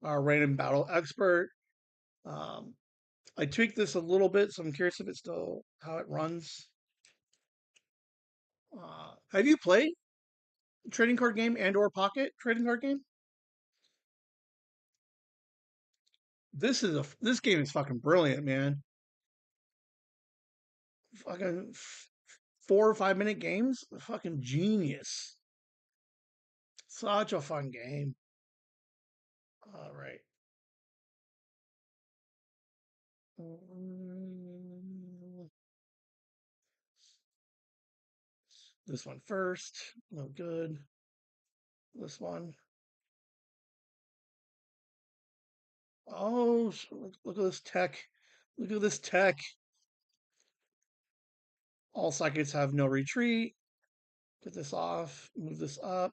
our random battle expert. Um, I tweaked this a little bit, so I'm curious if it's still how it runs. Have you played a trading card game and or pocket trading card game? This game is fucking brilliant, man. Fucking 4 or 5 minute games, fucking genius. Such a fun game. All right. Mm, This one first. No good. This one. Oh, look at this tech. Look at this tech. All sockets have no retreat. Get this off. Move this up.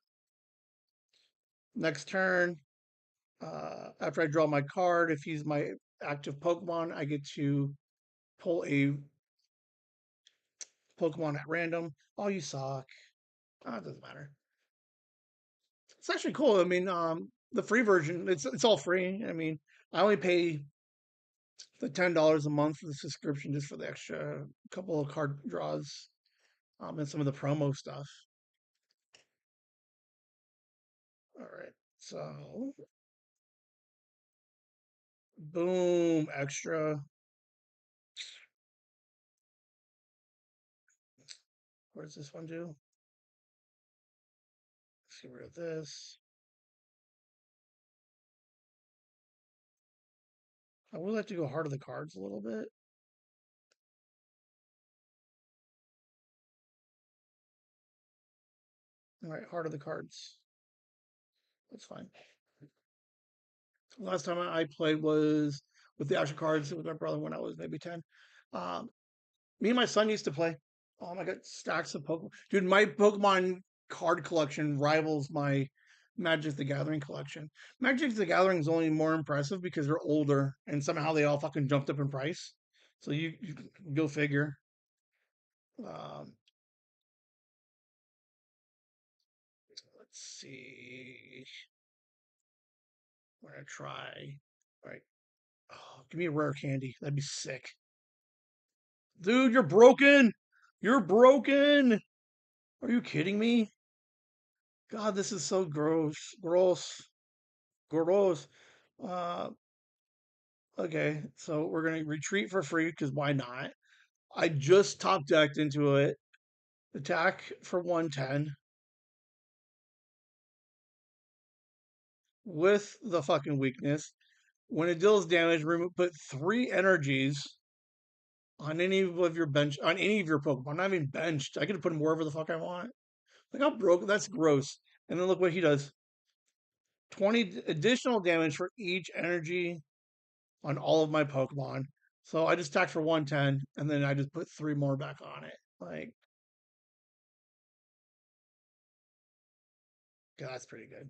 Next turn. After I draw my card, if he's my active Pokemon, I get to pull a Pokemon at random. Oh, you suck. Oh, it doesn't matter. It's actually cool. I mean, the free version, it's all free. I mean, I only pay the $10 a month for the subscription just for the extra couple of card draws, and some of the promo stuff. All right, so boom, extra. What does this one do? Let's get rid of this. I would like to go hard of the cards a little bit. All right, heart of the cards. That's fine. Last time I played was with the actual cards with my brother when I was maybe 10. Um, Me and my son used to play. I got stacks of Pokemon. Dude, my Pokemon card collection rivals my Magic the Gathering collection. Magic the Gathering is only more impressive because they're older and somehow they all fucking jumped up in price. So you go figure. Um, let's see. We're gonna try. All right. Oh, give me a rare candy. That'd be sick. Dude, you're broken. You're broken. Are you kidding me? God, this is so gross. Gross. Gross. Uh, okay, so we're gonna retreat for free because why not? I just top decked into it. Attack for 110 with the fucking weakness. When it deals damage, put 3 energies on any of your bench on any of your Pokemon. I'm not even benched. I could put them wherever the fuck I want. Look how broke. That's gross. And then look what he does. 20 additional damage for each energy on all of my Pokemon. So I just attacked for 110, and then I just put 3 more back on it. Like, God, that's pretty good.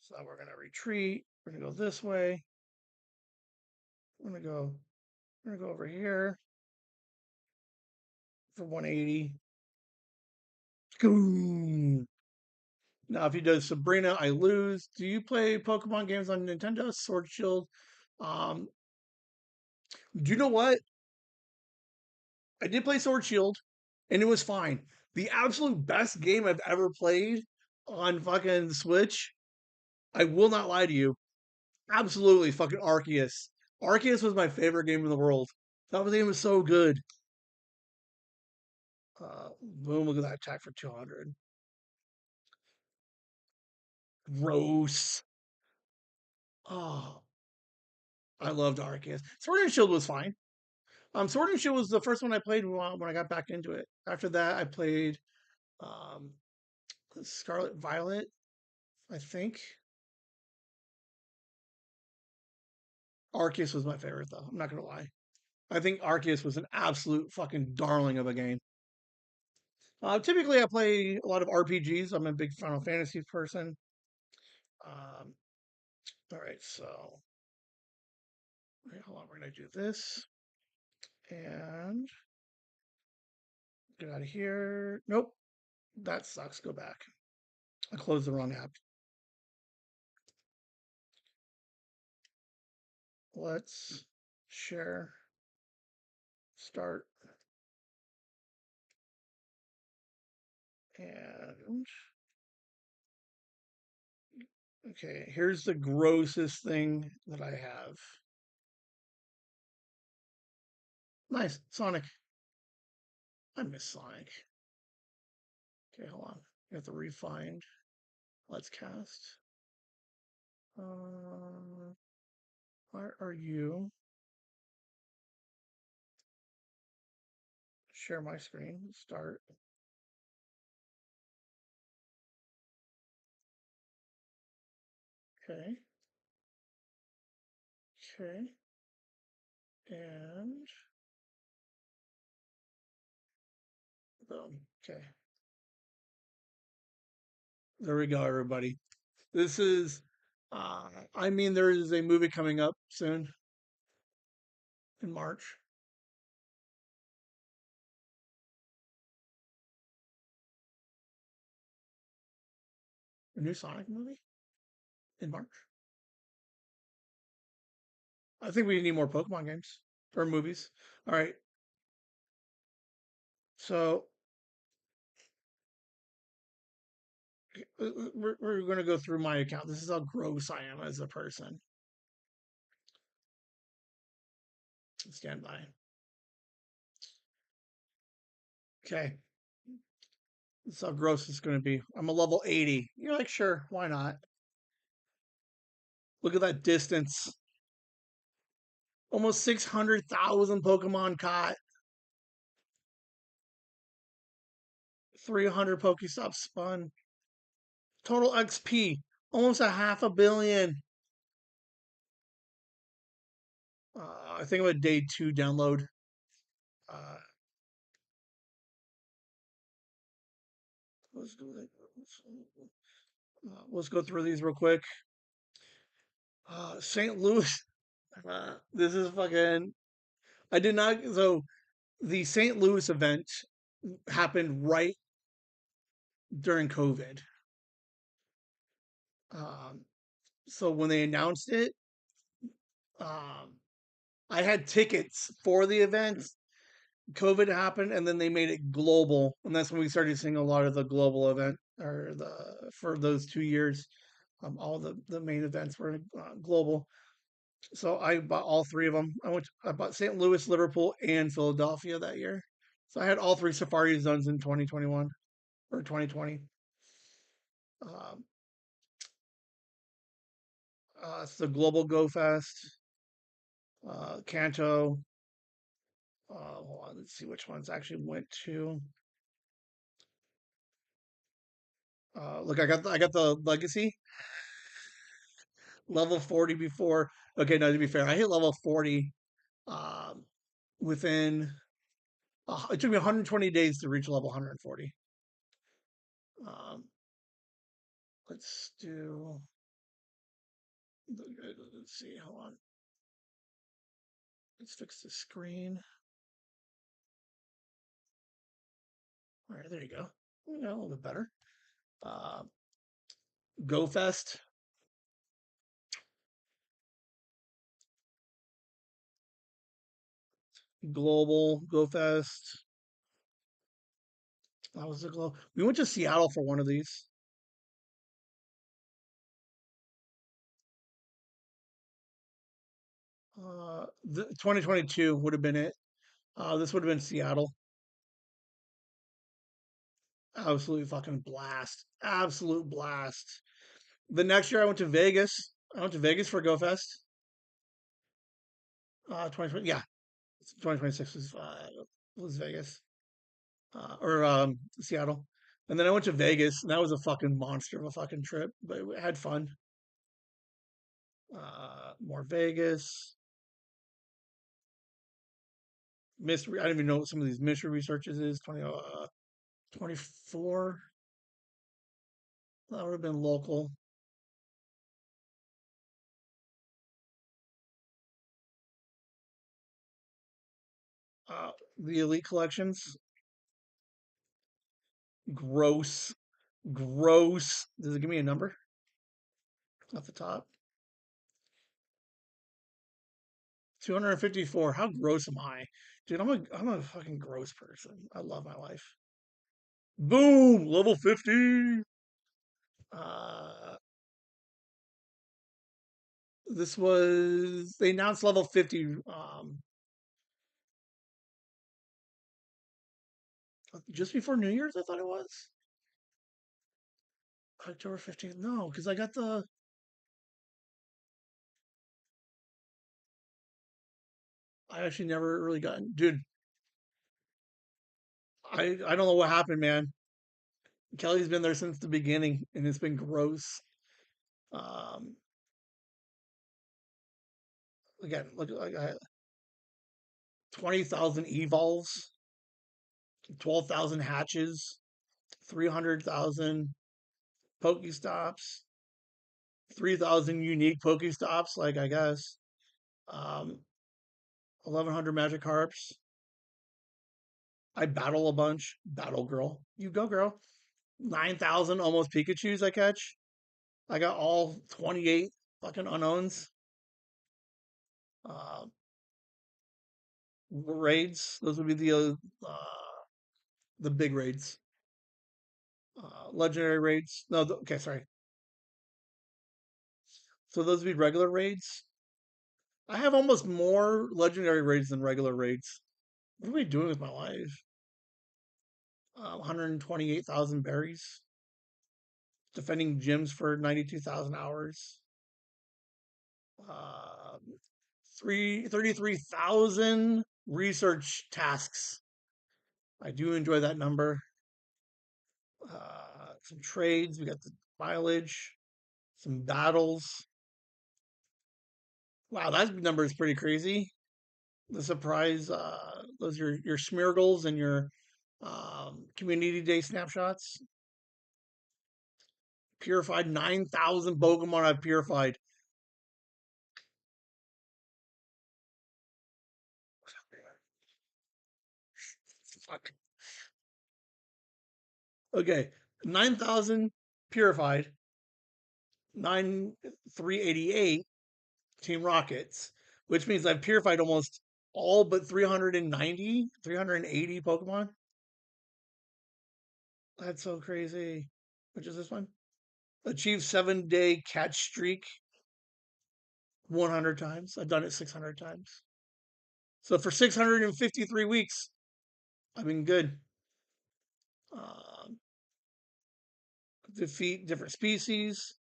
So we're gonna retreat. We're gonna go this way. We're gonna go. We're gonna go over here for 180. Boom. Now, if he does Sabrina, I lose. Do you play Pokemon games on Nintendo? Sword Shield. Um, do you know what? I did play Sword Shield, and it was fine. The absolute best game I've ever played on fucking Switch. I will not lie to you. Absolutely, fucking Arceus. Arceus was my favorite game in the world. That game was so good. Boom, look at that attack for 200. Gross. Oh, I loved Arceus. Sword and Shield was fine. Sword and Shield was the first one I played when I got back into it. After that, I played um, Scarlet Violet, I think. Arceus was my favorite, though. I'm not gonna lie. I think Arceus was an absolute fucking darling of a game. Typically, I play a lot of RPGs. I'm a big Final Fantasy person. Um, all right, so hold on. We're gonna do this and get out of here. Nope, that sucks. Go back. I closed the wrong app. Let's share. Start. And okay, here's the grossest thing that I have. Nice, Sonic. I miss Sonic. Okay, hold on. You have to refind. Let's cast. Where are you? Share my screen. Start. Okay. Okay. And boom. Okay. There we go, everybody. This is, I mean, there is a movie coming up soon in March. A new Sonic movie in March. I think we need more Pokemon games or movies. All right. So we're going to go through my account. This is how gross I am as a person. Stand by. Okay. This is how gross it's going to be. I'm a level 80. You're like, sure, why not? Look at that distance. Almost 600,000 Pokemon caught. 300 Pokestops spun. Total XP. Almost a half a billion. I think I'm a day 2 download. Uh, let's do that. Let's go through these real quick. St. Louis. This is fucking. I did not. So the St. Louis event happened right during COVID. Um, so when they announced it, um, I had tickets for the event. COVID happened, and then they made it global, and that's when we started seeing a lot of the global event or the for those 2 years. All the main events were global. So I bought all three of them. I bought St. Louis, Liverpool, and Philadelphia that year. So I had all three Safari zones in 2021 or 2020. Um, it's the Global Go Fest, Kanto. Hold on, let's see which ones I actually went to. Look, I got the Legacy level 40 before. Okay, no, to be fair, I hit level 40 um, within. It took me 120 days to reach level 140. Um, let's do. Let's see. Hold on. Let's fix the screen. All right, there you go. A little bit better. Uh, Go Fest. Global Go Fest. That was the glow. We went to Seattle for one of these. The 2022 would have been it. This would have been Seattle. Absolutely fucking blast. Absolute blast. The next year I went to Vegas. I went to Vegas for GoFest. 2020, yeah, 2026 was Vegas or Seattle, and then I went to Vegas, and that was a fucking monster of a fucking trip. But I had fun. More Vegas mystery. I don't even know what some of these mystery researches is. 24. That would have been local. The elite collections. Gross. Gross. Does it give me a number at the top? 254. How gross am I? Dude, I'm a fucking gross person. I love my life. Boom! Level 50. Uh this was they announced level 50 just before New Year's, I thought it was. October 15th. No, because I got the I actually never really got dude, I don't know what happened, man. Kelly's been there since the beginning and it's been gross. Um again, look like I 20,000 evolves, 12,000 hatches, 300,000 Pokestops, 3,000 unique Pokestops, like I guess. 1,100 Magic Harps. I battle a bunch. Battle girl. You go, girl. 9,000 almost Pikachus I catch. I got all 28 fucking unknowns. Uh, Raids. Those would be the big raids. Legendary raids. No, okay, sorry. So those would be regular raids. I have almost more legendary raids than regular raids. What am I doing with my life? 128,000 berries. Defending gyms for 92,000 hours. Uh, 33,000 research tasks. I do enjoy that number. Some trades. We got the mileage, some battles. Wow, that number is pretty crazy. The surprise, those are your Smeargles and your community day snapshots. Purified 9,000 Pokemon I've purified. Fuck. Okay, 9,000 purified, 9,388 Team Rockets, which means I've purified almost all but 390, 380 Pokemon. That's so crazy. Which is this one? Achieve 7-day catch streak 100 times. I've done it 600 times. So for 653 weeks, I've been good. Um, defeat different species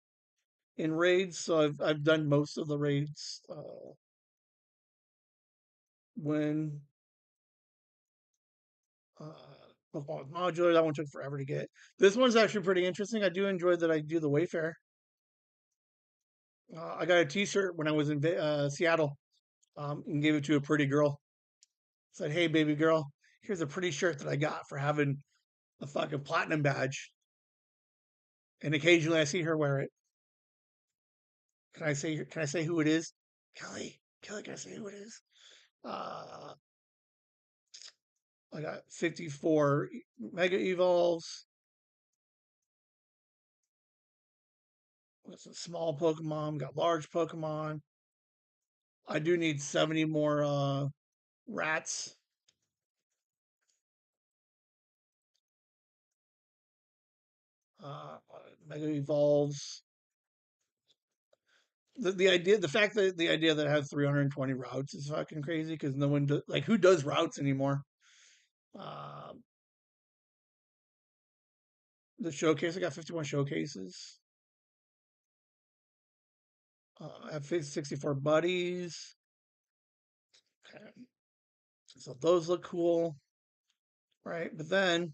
in raids. So I've done most of the raids. When Pokemon Modular, that one took forever to get. This one's actually pretty interesting. I do enjoy that I do the Wayfair. I got a T-shirt when I was in Seattle, and gave it to a pretty girl. Said, "Hey, baby girl, here's a pretty shirt that I got for having a fucking platinum badge." And occasionally I see her wear it. Can I say? Can I say who it is? Kelly. Kelly, can I say who it is? Uh, I got 54 Mega Evolves. Got some small Pokemon. Got large Pokemon. I do need 70 more rats. Uh, Mega Evolves. The idea, the fact that the idea that it has 320 routes is fucking crazy because no one like who does routes anymore. Um, The showcase, I got 51 showcases. I have 64 buddies. Okay. So those look cool, right? But then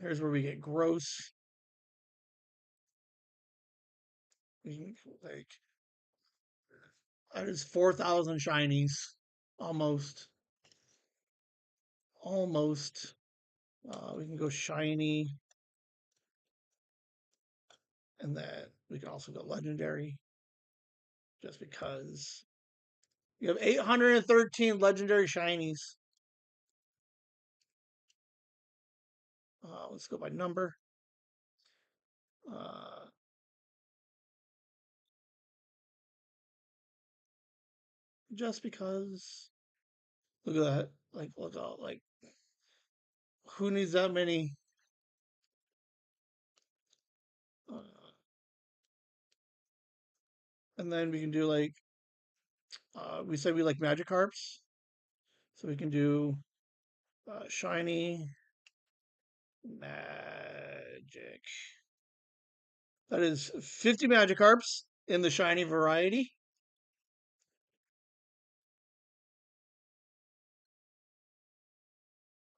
here's where we get gross. Like, that is 4,000 shinies. Almost. Almost. We can go shiny. And then we can also go legendary. Just because. You have 813 legendary shinies. Let's go by number. Uh, just because. Look at that. Like, look out. Like, who needs that many? Uh, and then we can do like, we said we like magic harps. So we can do shiny magic. That is 50 magic harps in the shiny variety.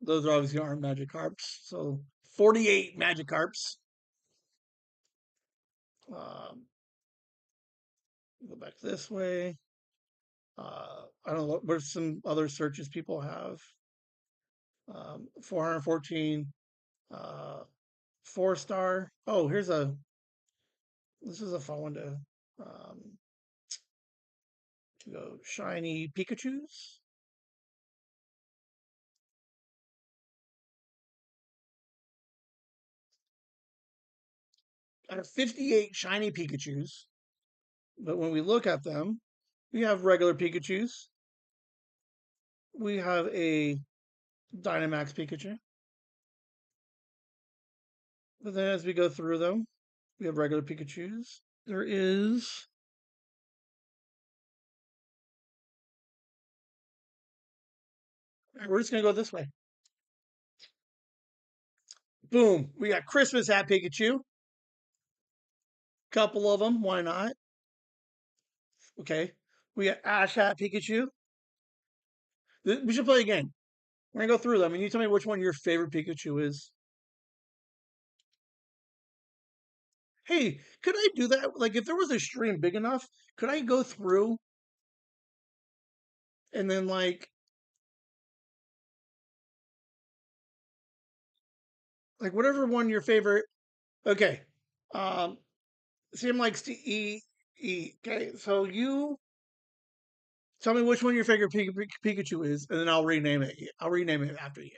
Those are obviously aren't magic harps. So 48 magic harps. Um, go back this way. I don't know what some other searches people have. 414 uh, 4-star. Oh, here's a. This is a fun one to go shiny Pikachu's. I have 58 shiny Pikachu's, but when we look at them, we have regular Pikachu's. We have a Dynamax Pikachu. But then as we go through them, we have regular Pikachus. There is. We're just going to go this way. Boom. We got Christmas hat Pikachu. Couple of them. Why not? Okay. We got Ash hat Pikachu. We should play again. We're going to go through them. And you tell me which one your favorite Pikachu is. Hey, could I do that? Like, if there was a stream big enough, could I go through and then, like whatever one your favorite. Okay. Um, Sam likes to eat. Okay. So you tell me which one your favorite Pikachu is, and then I'll rename it. I'll rename it after you.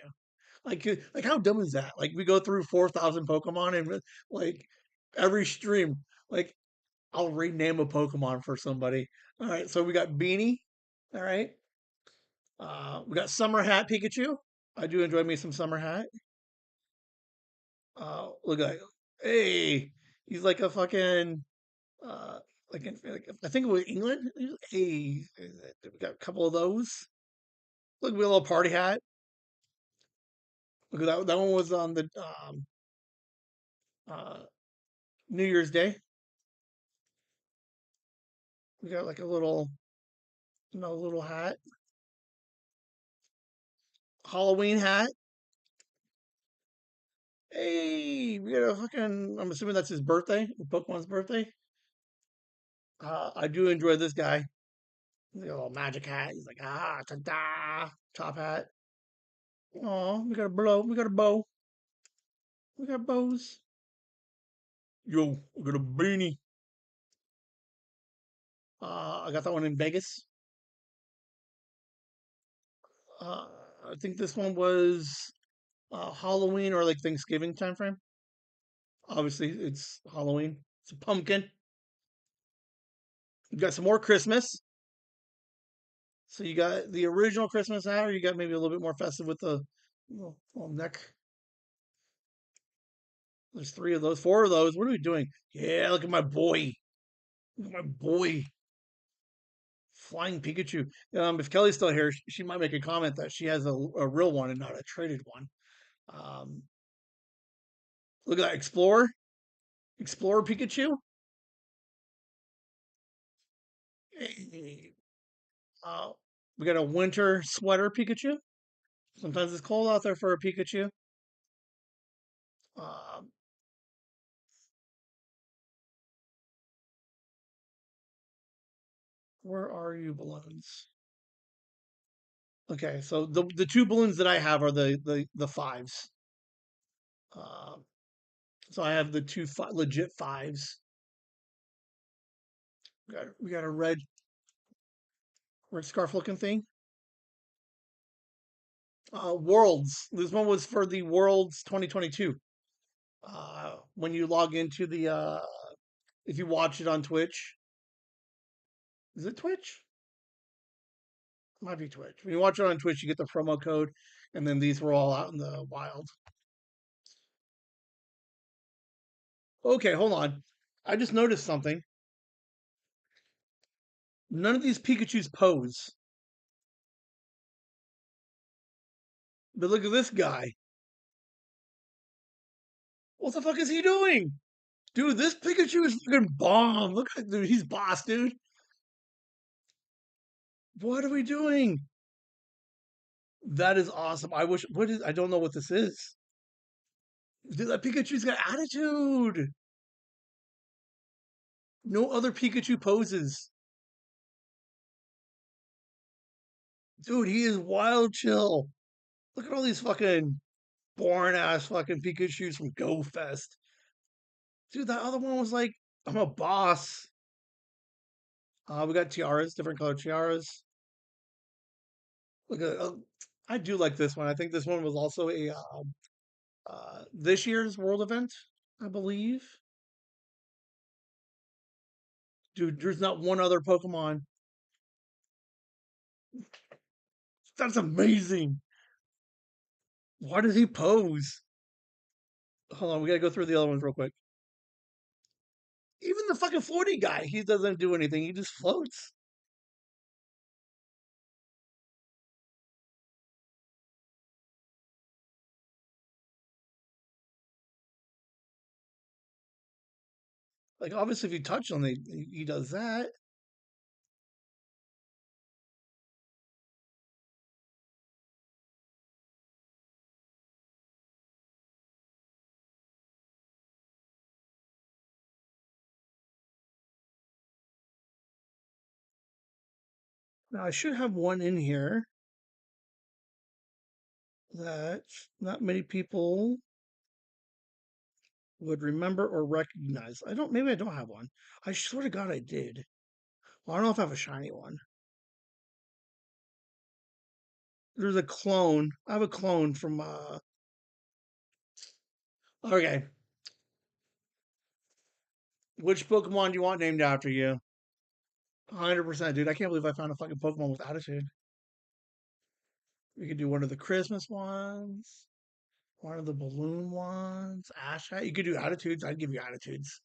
Like how dumb is that? Like we go through 4,000 Pokemon and like every stream, like I'll rename a Pokemon for somebody. All right, so we got Beanie. All right, we got Summer Hat Pikachu. I do enjoy me some Summer Hat. Look at hey, he's like a fucking uh, like I think it was England. Hey, we got a couple of those. Look, we got a little party hat. Look at that. That one was on the uh, New Year's Day. We got like a little, little hat, Halloween hat. Hey, we got a fucking. I'm assuming that's his birthday, Pokemon's birthday. I do enjoy this guy. He's got a little magic hat. He's like, ta da, top hat. Oh, we got a blow. We got a bow. We got bows. Yo, we got a beanie. I got that one in Vegas. Uh, I think this one was Halloween or like Thanksgiving time frame. Obviously, it's Halloween. It's a pumpkin. You got some more Christmas. So you got the original Christmas hat, or you got maybe a little bit more festive with the little neck. There's three of those, four of those. What are we doing? Yeah, look at my boy. Look at my boy. Flying Pikachu. If Kelly's still here, she might make a comment that she has a real one and not a traded one. Um, Look at that. Explorer. Explorer Pikachu. Hey, Uh, we got a winter sweater Pikachu. Sometimes it's cold out there for a Pikachu. Uh, where are you, balloons? Okay, so the two balloons that I have are the fives. Uh, so I have the legit fives. We got a red scarf looking thing. Worlds. This one was for the Worlds 2022. When you log into the if you watch it on Twitch, is it Twitch? Might be Twitch. When you watch it on Twitch, you get the promo code, and then these were all out in the wild. Okay, hold on. I just noticed something. None of these Pikachu's pose. But look at this guy. What the fuck is he doing? Dude, this Pikachu is fucking bomb. Look at dude, he's boss, dude. What are we doing? That is awesome. I don't know what this is. Dude, that Pikachu's got attitude. No other Pikachu poses. Dude, he is wild chill. Look at all these fucking boring ass fucking Pikachu's from Go Fest. Dude, that other one was like, I'm a boss. We got tiaras, different color tiaras. Look at I do like this one. I think this one was also a this year's world event, I believe. Dude, there's not one other Pokemon. That's amazing. Why does he pose? Hold on, we gotta go through the other ones real quick. Even the fucking floaty guy, he doesn't do anything. He just floats. Like obviously, if you touch him, he does that. Now I should have one in here that not many people would remember or recognize. I don't. Maybe I don't have one. I swear to God, I did. Well, I don't know if I have a shiny one. There's a clone. I have a clone from. Okay, which Pokemon do you want named after you? 100%, dude. I can't believe I found a fucking Pokemon with attitude. We could do one of the Christmas ones, one of the balloon ones. Ash. You could do attitudes. I'd give you attitudes.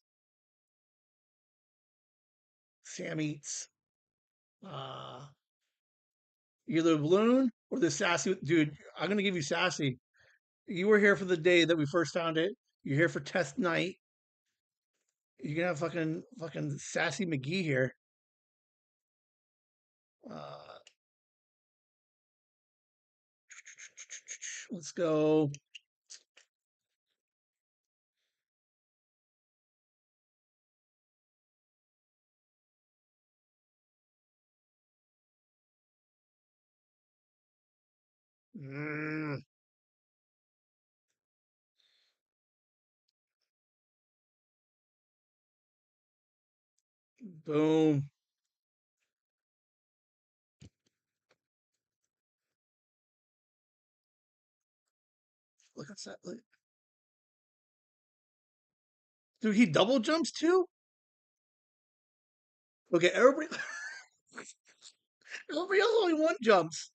Sam eats. Uh, Either the balloon or the sassy. Dude, I'm gonna give you sassy. You were here for the day that we first found it. You're here for test night. You're gonna have fucking sassy McGee here. Uh, let's go. Mm, boom. Look at that. Look. Dude, he double jumps too? Okay, everybody else only one jumps.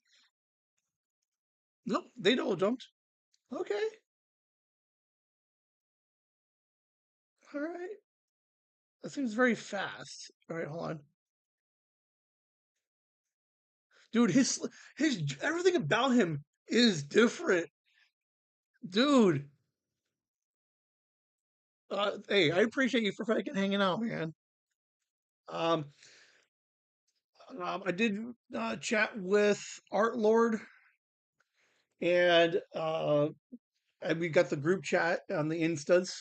Nope, they double jumped. Okay, all right. That seems very fast. All right, hold on. Dude, his everything about him is different. Dude, Hey, I appreciate you for fucking hanging out, man. Um, I did chat with Art Lord, and we got the group chat on the Instas,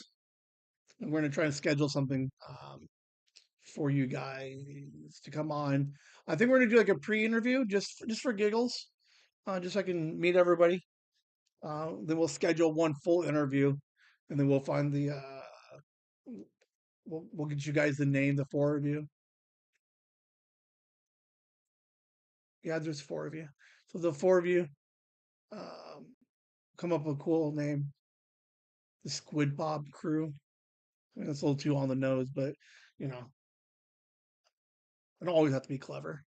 and we're gonna try and schedule something for you guys to come on. I think we're gonna do like a pre-interview just for giggles, just so I can meet everybody. Then we'll schedule one full interview, and then we'll find the we'll get you guys the name, the four of you. Yeah, there's four of you. So the four of you um, come up with a cool name, the Squid Bob Crew. I mean, that's a little too on the nose, but you know, I don't always have to be clever.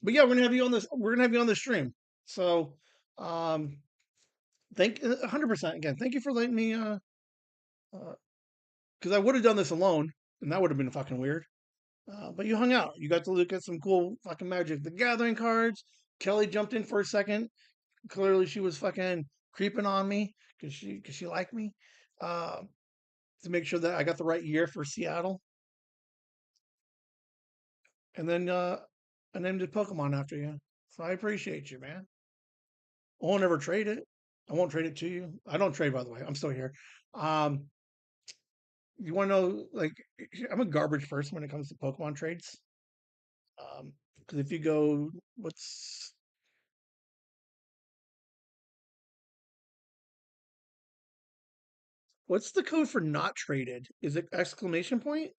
But yeah, we're gonna have you on this. We're gonna have you on the stream. So, um, thank 100% again. Thank you for letting me. Because I would have done this alone, and that would have been fucking weird. But you hung out. You got to look at some cool fucking Magic the Gathering cards. Kelly jumped in for a second. Clearly, she was fucking creeping on me because she liked me. Uh, to make sure that I got the right year for Seattle. And then I named it Pokemon after you. So I appreciate you, man. I won't ever trade it. I won't trade it to you. I don't trade, by the way. I'm still here. Um, you want to know, like, I'm a garbage person when it comes to Pokemon trades. Because if you go, what's the code for not traded? Is it exclamation point?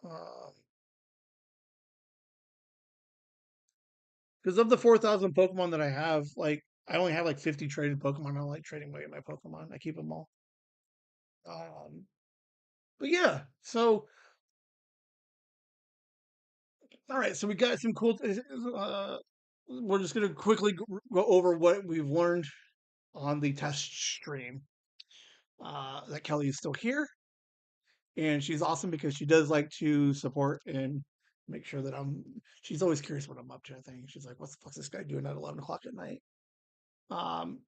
Um, Because of the 4,000 Pokemon that I have, like, I only have like 50 traded Pokemon. I don't like trading away my Pokemon. I keep them all. Um, but yeah, so all right, so we got some cool. We're just gonna quickly go over what we've learned on the test stream. That Kelly is still here, and she's awesome because she does like to support and make sure that I'm. She's always curious what I'm up to. I think she's like, "What the fuck's this guy doing at 11 o'clock at night?" Um,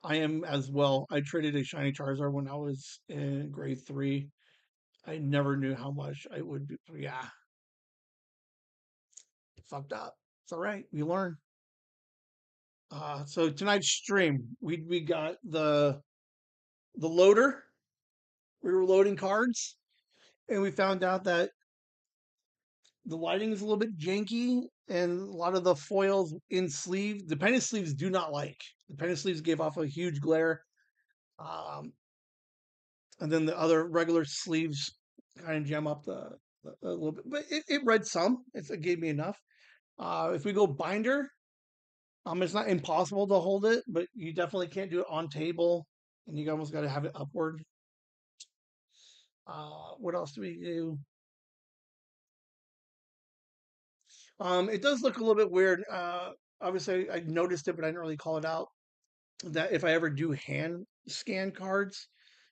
I am as well. I traded a shiny Charizard when I was in grade three. I never knew how much I would be. Yeah, fucked up. It's all right. We learn. So tonight's stream, we got the loader. We were loading cards, and we found out that the lighting is a little bit janky, and a lot of the foils in sleeve, the penny sleeves do not like. The penny sleeves gave off a huge glare, um, and then the other regular sleeves kind of jam up a little bit. But it read some. It gave me enough. If we go binder, it's not impossible to hold it, but you definitely can't do it on table, and you almost got to have it upward. What else do we do? It does look a little bit weird. Obviously, I noticed it, but I didn't really call it out. That if I ever do hand scan cards,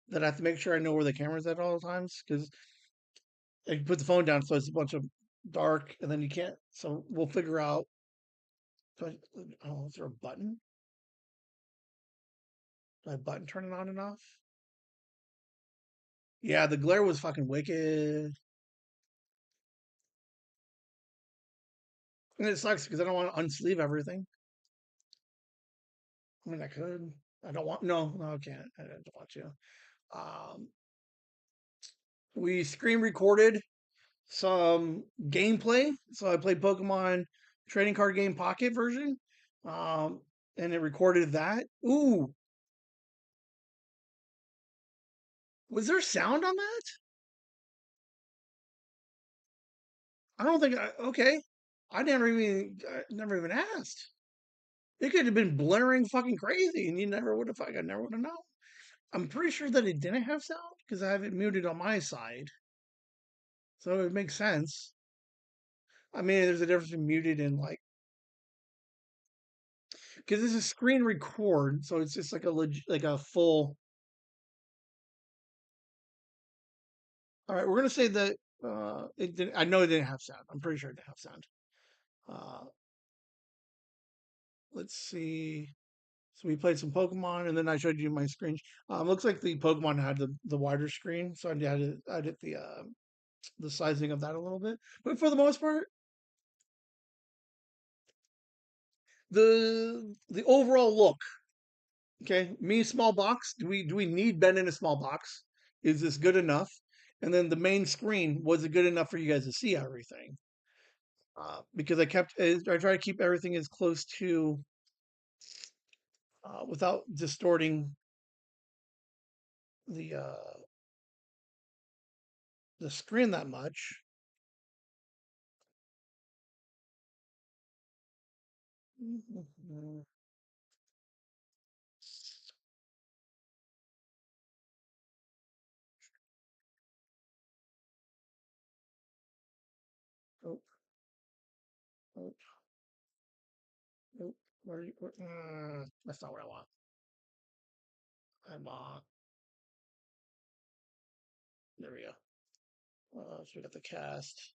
that I have to make sure I know where the camera's at all times because I put the phone down, so it's a bunch of dark, and then you can't. So we'll figure out. Oh, is there a button? Is a button turning on and off? Yeah, the glare was fucking wicked. And it sucks because I don't want to unsleeve everything. I mean, I could. I don't want. No, I can't. I don't want to. Um, we screen recorded some gameplay. So I played Pokemon Trading Card Game Pocket version, um, and it recorded that. Ooh, was there sound on that? I don't think. Okay, I never even asked. It could have been blaring fucking crazy, and you never would have. I never would have known. I'm pretty sure that it didn't have sound because I have it muted on my side, so it makes sense. I mean, there's a difference between muted and like because this is screen record, so it's just like like a full. All right, we're gonna say that it didn't. I know it didn't have sound. I'm pretty sure it didn't have sound. Uh, let's see. So we played some Pokemon, and then I showed you my screen. Looks like the Pokemon had the wider screen, so I did the sizing of that a little bit. But for the most part, the overall look, okay, me small box. Do we need Ben in a small box? Is this good enough? And then the main screen, was it good enough for you guys to see everything? Because I try to keep everything as close to without distorting the uh, the screen that much. Oh, oh, oh, where are you? That's not what I want. I want. There we go. So we got the cast.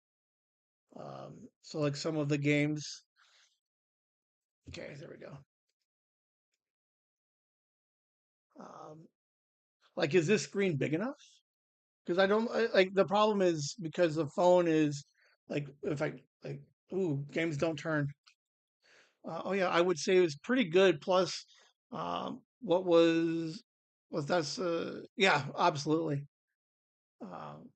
So like some of the games. Okay, there we go. Um, like, is this screen big enough? Because like the problem is because the phone is like if I like ooh games don't turn. Oh yeah, I would say it was pretty good. Plus, what was that's yeah, absolutely. Um,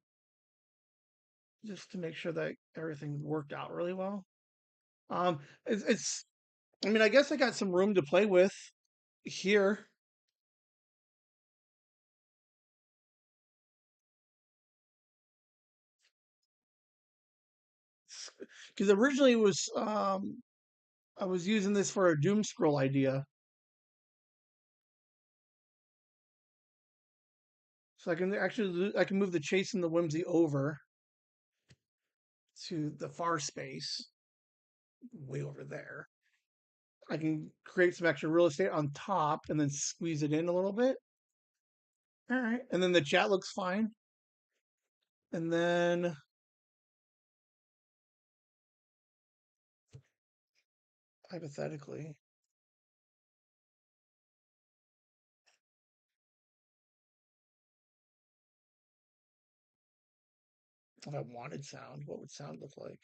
just to make sure that everything worked out really well. It's I mean I guess I got some room to play with here because originally it was I was using this for a doom scroll idea, so I can move the chase and the whimsy over to the far space way over there. I can create some extra real estate on top and then squeeze it in a little bit. All right. And then the chat looks fine. And then hypothetically, if I wanted sound, what would sound look like?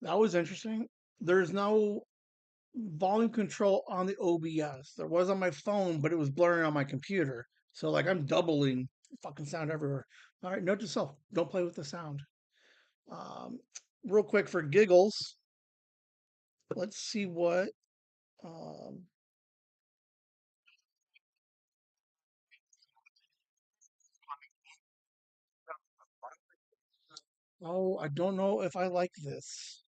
That was interesting. There's no volume control on the OBS. There was on my phone, but it was blurring on my computer. So like I'm doubling fucking sound everywhere. All right, note to self: don't play with the sound. Um, real quick for giggles, let's see what. Um, oh, I don't know if I like this.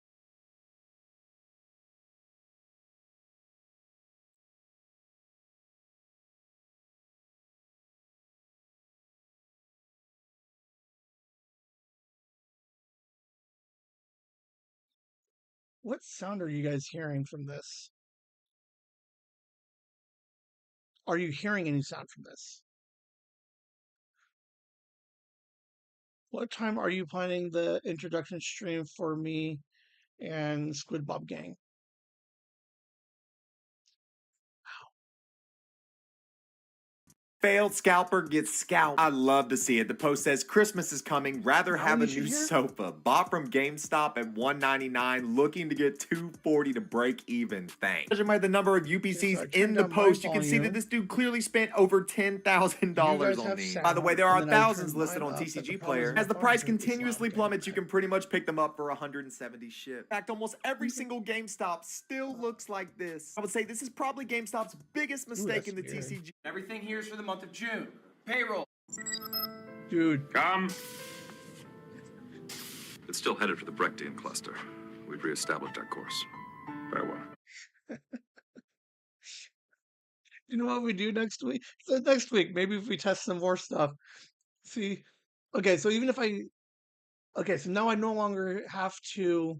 What sound are you guys hearing from this? Are you hearing any sound from this? What time are you planning the introduction stream for me and Squid Bob Gang? Failed scalper gets scalped. I love to see it. The post says Christmas is coming. Rather Now have you a should new hear? sofa. Bought from GameStop at $199. Looking to get $240 to break even. Thanks. Judging by the number of Okay, so I UPCs turned in the down my post, you can see that volume. this dude clearly spent over You $10,000 guys on have these. By the way, sound, there and are then I thousands turned listed mine on up, but the TCG problem is Player. my As the phone price is loud. continuously Okay, plummets, you okay. can pretty much pick them up for 170 shipped. In fact, almost every single GameStop still looks like this. I would say this is probably GameStop's biggest mistake That's in the weird. TCG. Everything here is for the month of June. Payroll. Dude. It's still headed for the Brechtian cluster. We've reestablished our course. Farewell. You know what we do next week? So next week, maybe if we test some more stuff. See, okay, so even if so now I no longer have to,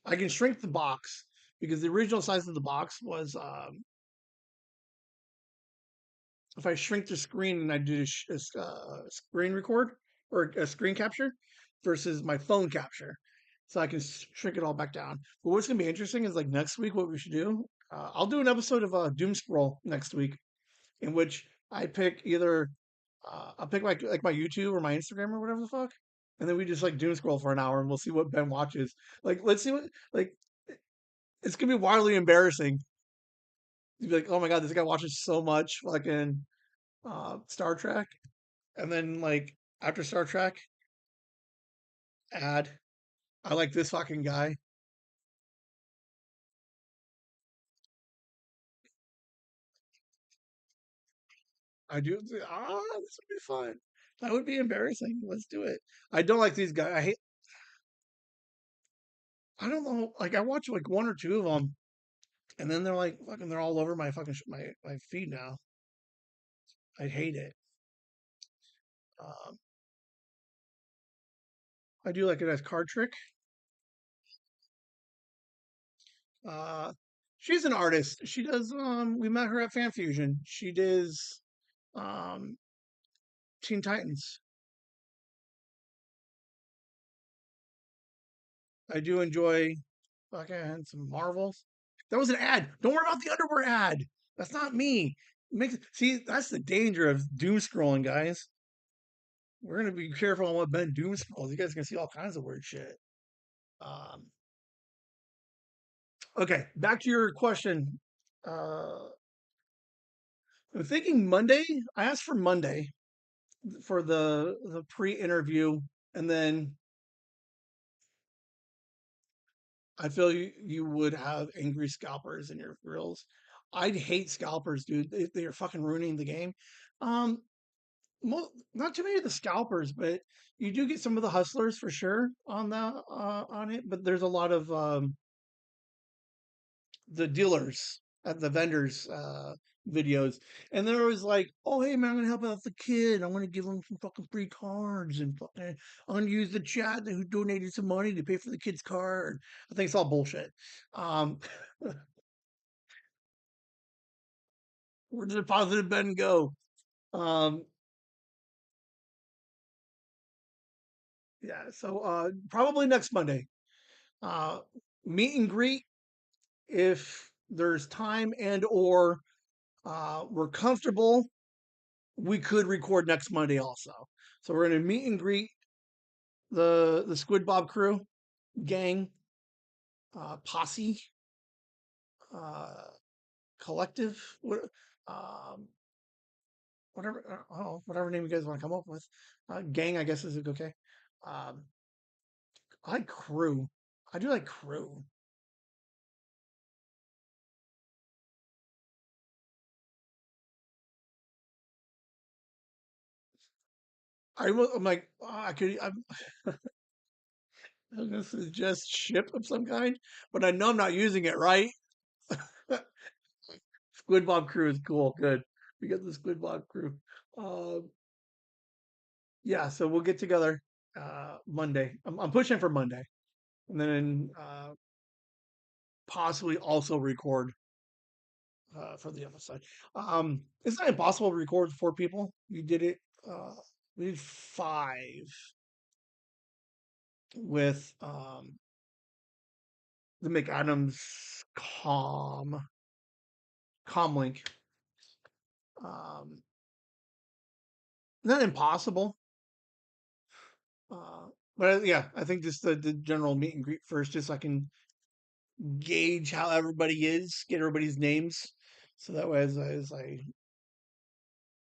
I can shrink the box because the original size of the box was, if I shrink the screen and I do screen record or a screen capture versus my phone capture. So I can shrink it all back down. But what's going to be interesting is like next week, what we should do, I'll do an episode of Doom Scroll next week in which I pick either I'll pick my YouTube or my Instagram or whatever the fuck, and then we just like doom scroll for an hour and we'll see what Ben watches. Like, let's see what like it's gonna be wildly embarrassing. You'd be like, oh my god, this guy watches so much fucking Star Trek, and then like after Star Trek, add I like this fucking guy. I do. This would be fun. That would be embarrassing. Let's do it. I don't like these guys. I hate. I don't know. Like I watch like one or two of them, and then they're like fucking. They're all over my fucking my feed now. I hate it. Um, I do like it as card trick. Uh, she's an artist. She does. We met her at Fan Fusion. She does um Teen Titans. I do enjoy fucking some Marvels. That was an ad. Don't worry about the underwear ad. That's not me. See, that's the danger of doom scrolling, guys. We're gonna be careful on what Ben doom scrolls. You guys can see all kinds of weird shit. Um, okay, back to your question. Uh, I'm thinking Monday. I asked for Monday for the pre-interview, and then I feel you would have angry scalpers in your reels. I'd hate scalpers, dude. They are fucking ruining the game. Um, not too many of the scalpers, but you do get some of the hustlers for sure on the on it. But there's a lot of the dealers at the vendors videos, and they're always like, "Oh, hey man, I'm gonna help out the kid. I'm gonna give him some fucking free cards, and fucking, I'm gonna use the chat who donated some money to pay for the kid's card." I think it's all bullshit. Um, where did the positive Ben go? Um, yeah, so probably next Monday. Uh, meet and greet if there's time and or we're comfortable. We could record next Monday also. So we're gonna meet and greet the Squid Bob crew, gang, posse, uh, collective, um, whatever, whatever name you guys want to come up with. Gang, I guess is okay. Um, I like crew. I do like crew. I'm like, I'm gonna suggest ship of some kind, but I know I'm not using it right. Squid Bob crew is cool. Good. We got the Squid Bob crew. Um, yeah, so we'll get together Monday. I'm pushing for Monday, and then possibly also record for the other side. It's not impossible to record 4 people. We did it. We did 5 with the McAdams com link. Not impossible. Uh, but yeah, I think just the general meet and greet first, just so I can gauge how everybody is, get everybody's names, so that way as I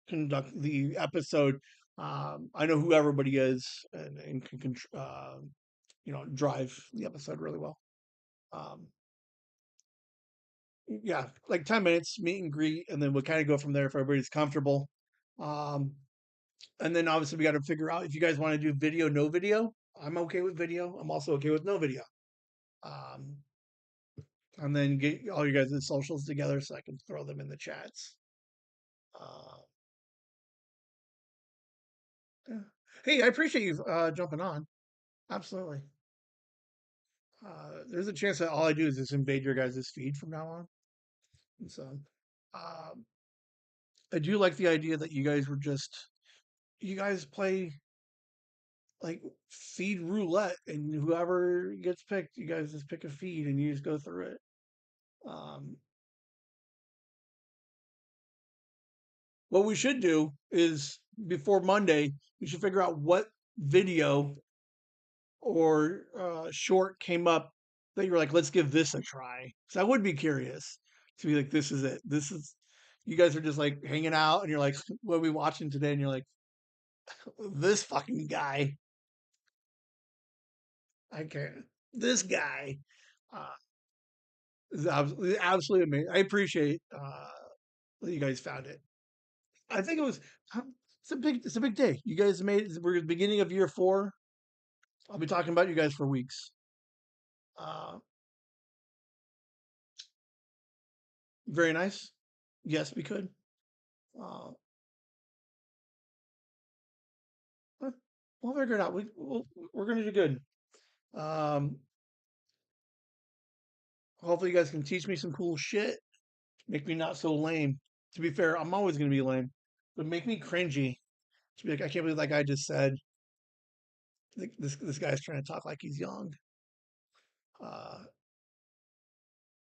conduct the episode, I know who everybody is and can drive the episode really well. Um, yeah, like 10 minutes meet and greet, and then we'll kind of go from there if everybody's comfortable. Um, and then obviously we got to figure out if you guys want to do video, no video. I'm okay with video. I'm also okay with no video. Um, and then get all you guys' socials together so I can throw them in the chats. Uh, yeah. Hey, I appreciate you jumping on. Absolutely. There's a chance that all I do is just invade your guys' feed from now on. And so, um, I do like the idea that you guys play like feed roulette, and whoever gets picked, you guys just pick a feed and you just go through it. Um, what we should do is before Monday, we should figure out what video or short came up that you're like, let's give this a try. So I would be curious to be like, this is it. This is you guys are just like hanging out, and you're like, what are we watching today? And you're like, this fucking guy. I can't. This guy uh, is absolutely amazing. I appreciate that you guys found it. I think it was. It's a big day. You guys made it. We're at the beginning of year 4. I'll be talking about you guys for weeks. Uh, very nice. Yes, we could. Uh, we'll figure it out. We're going to do good. Um, hopefully, you guys can teach me some cool shit. Make me not so lame. To be fair, I'm always going to be lame, but make me cringy. To be like, I can't believe that guy just said this guy's trying to talk like he's young. Uh,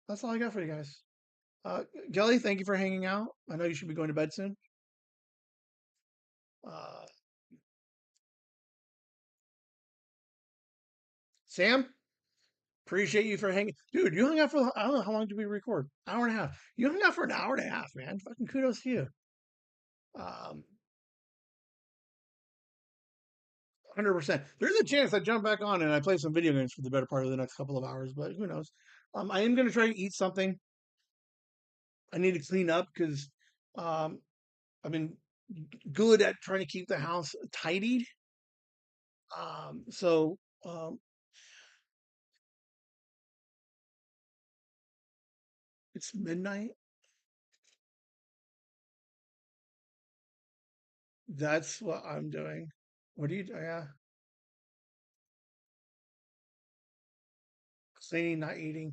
that's all I got for you guys. Kelly, thank you for hanging out. I know you should be going to bed soon. Uh, Sam, appreciate you for hanging. Dude, you hung out for, I don't know, how long did we record? Hour and a half. You hung out for an hour and a half, man. Fucking kudos to you. 100%. There's a chance I jump back on and I play some video games for the better part of the next couple of hours, but who knows? I am going to try to eat something. I need to clean up because um, I've been good at trying to keep the house tidied. So it's midnight. That's what I'm doing. What do you? Yeah, cleaning, not eating.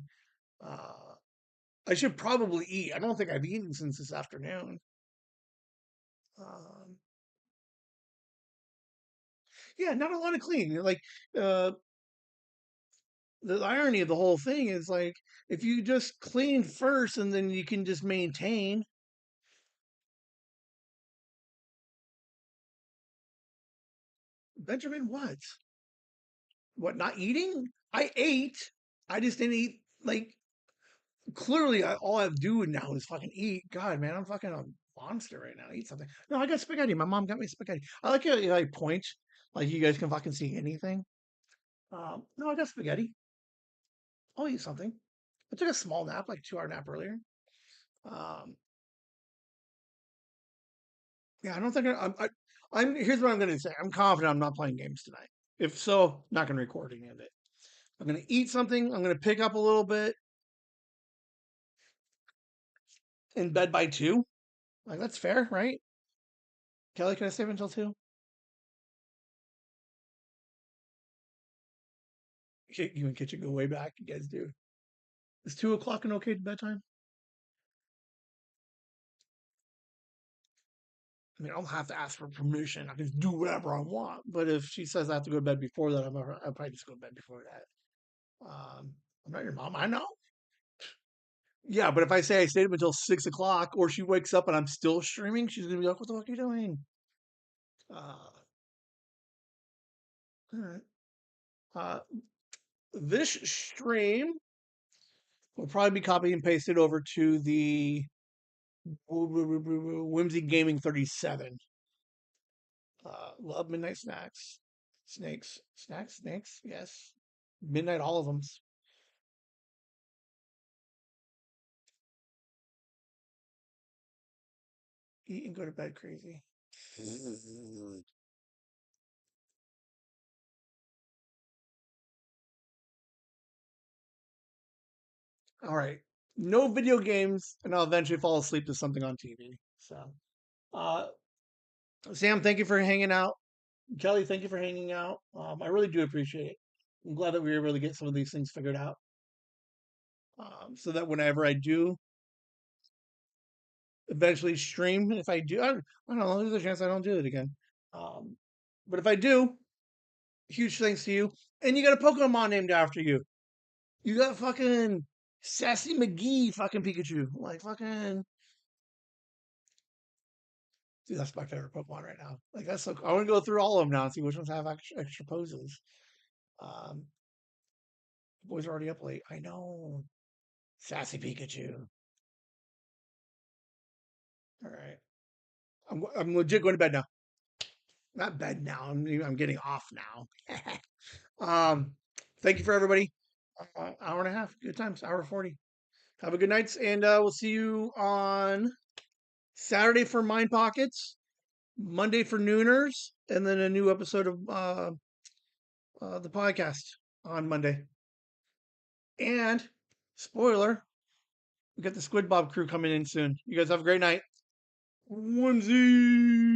Uh, I should probably eat. I don't think I've eaten since this afternoon. Um, yeah, not a lot of cleaning. Like uh, the irony of the whole thing is like if you just clean first and then you can just maintain. Benjamin, what? What? Not eating? I ate. I just didn't eat like clearly all I do now is fucking eat. God, man, I'm fucking a monster right now. Eat something. No, I got spaghetti. My mom got me spaghetti. I like how you like point, like you guys can fucking see anything. No, I got spaghetti. I'll eat something. I took a small nap, like 2 hour nap earlier. Um, yeah, I don't think I'm. Here's what I'm going to say. I'm confident I'm not playing games tonight. If so, not going to record any of it. I'm going to eat something. I'm going to pick up a little bit in bed by 2. Like that's fair, right? Kelly, can I stay up until 2? You and Kitchen go way back. You guys do. Is 2 o'clock an okay bedtime? I mean, I don't have to ask for permission. I can do whatever I want. But if she says I have to go to bed before that, I'll probably just go to bed before that. I'm not your mom. I know. Yeah, but if I say I stayed up until 6 o'clock, or she wakes up and I'm still streaming, she's gonna be like, "What the fuck are you doing?" All right. This stream will probably be copied and pasted over to the Whimsy Gaming 37. Love Midnight Snacks. Snacks? Yes. Midnight, all of them. Eat and go to bed crazy. All right. No video games, and I'll eventually fall asleep to something on TV. So, uh, Sam, thank you for hanging out. Kelly, thank you for hanging out. I really do appreciate it. I'm glad that we were able to get some of these things figured out, so that whenever I do eventually stream, if I do, I don't know, there's a chance I don't do it again. Um, but if I do, huge thanks to you. And you got a Pokemon named after you. You got fucking Sassy McGee, fucking Pikachu. Like fucking, dude, that's my favorite Pokemon right now. Like that's so. I want to go through all of them now and see which ones have extra poses. Um, the boys are already up late. I know. Sassy Pikachu. All right. I'm legit going to bed now. Not bed now. I'm getting off now. Thank you for everybody. Hour and a half. Good times. Hour 40. Have a good night, and we'll see you on Saturday for Mind Pockets, Monday for Nooners, and then a new episode of the podcast on Monday. And spoiler, we got the Squid Bob crew coming in soon. You guys have a great night. Whimsy.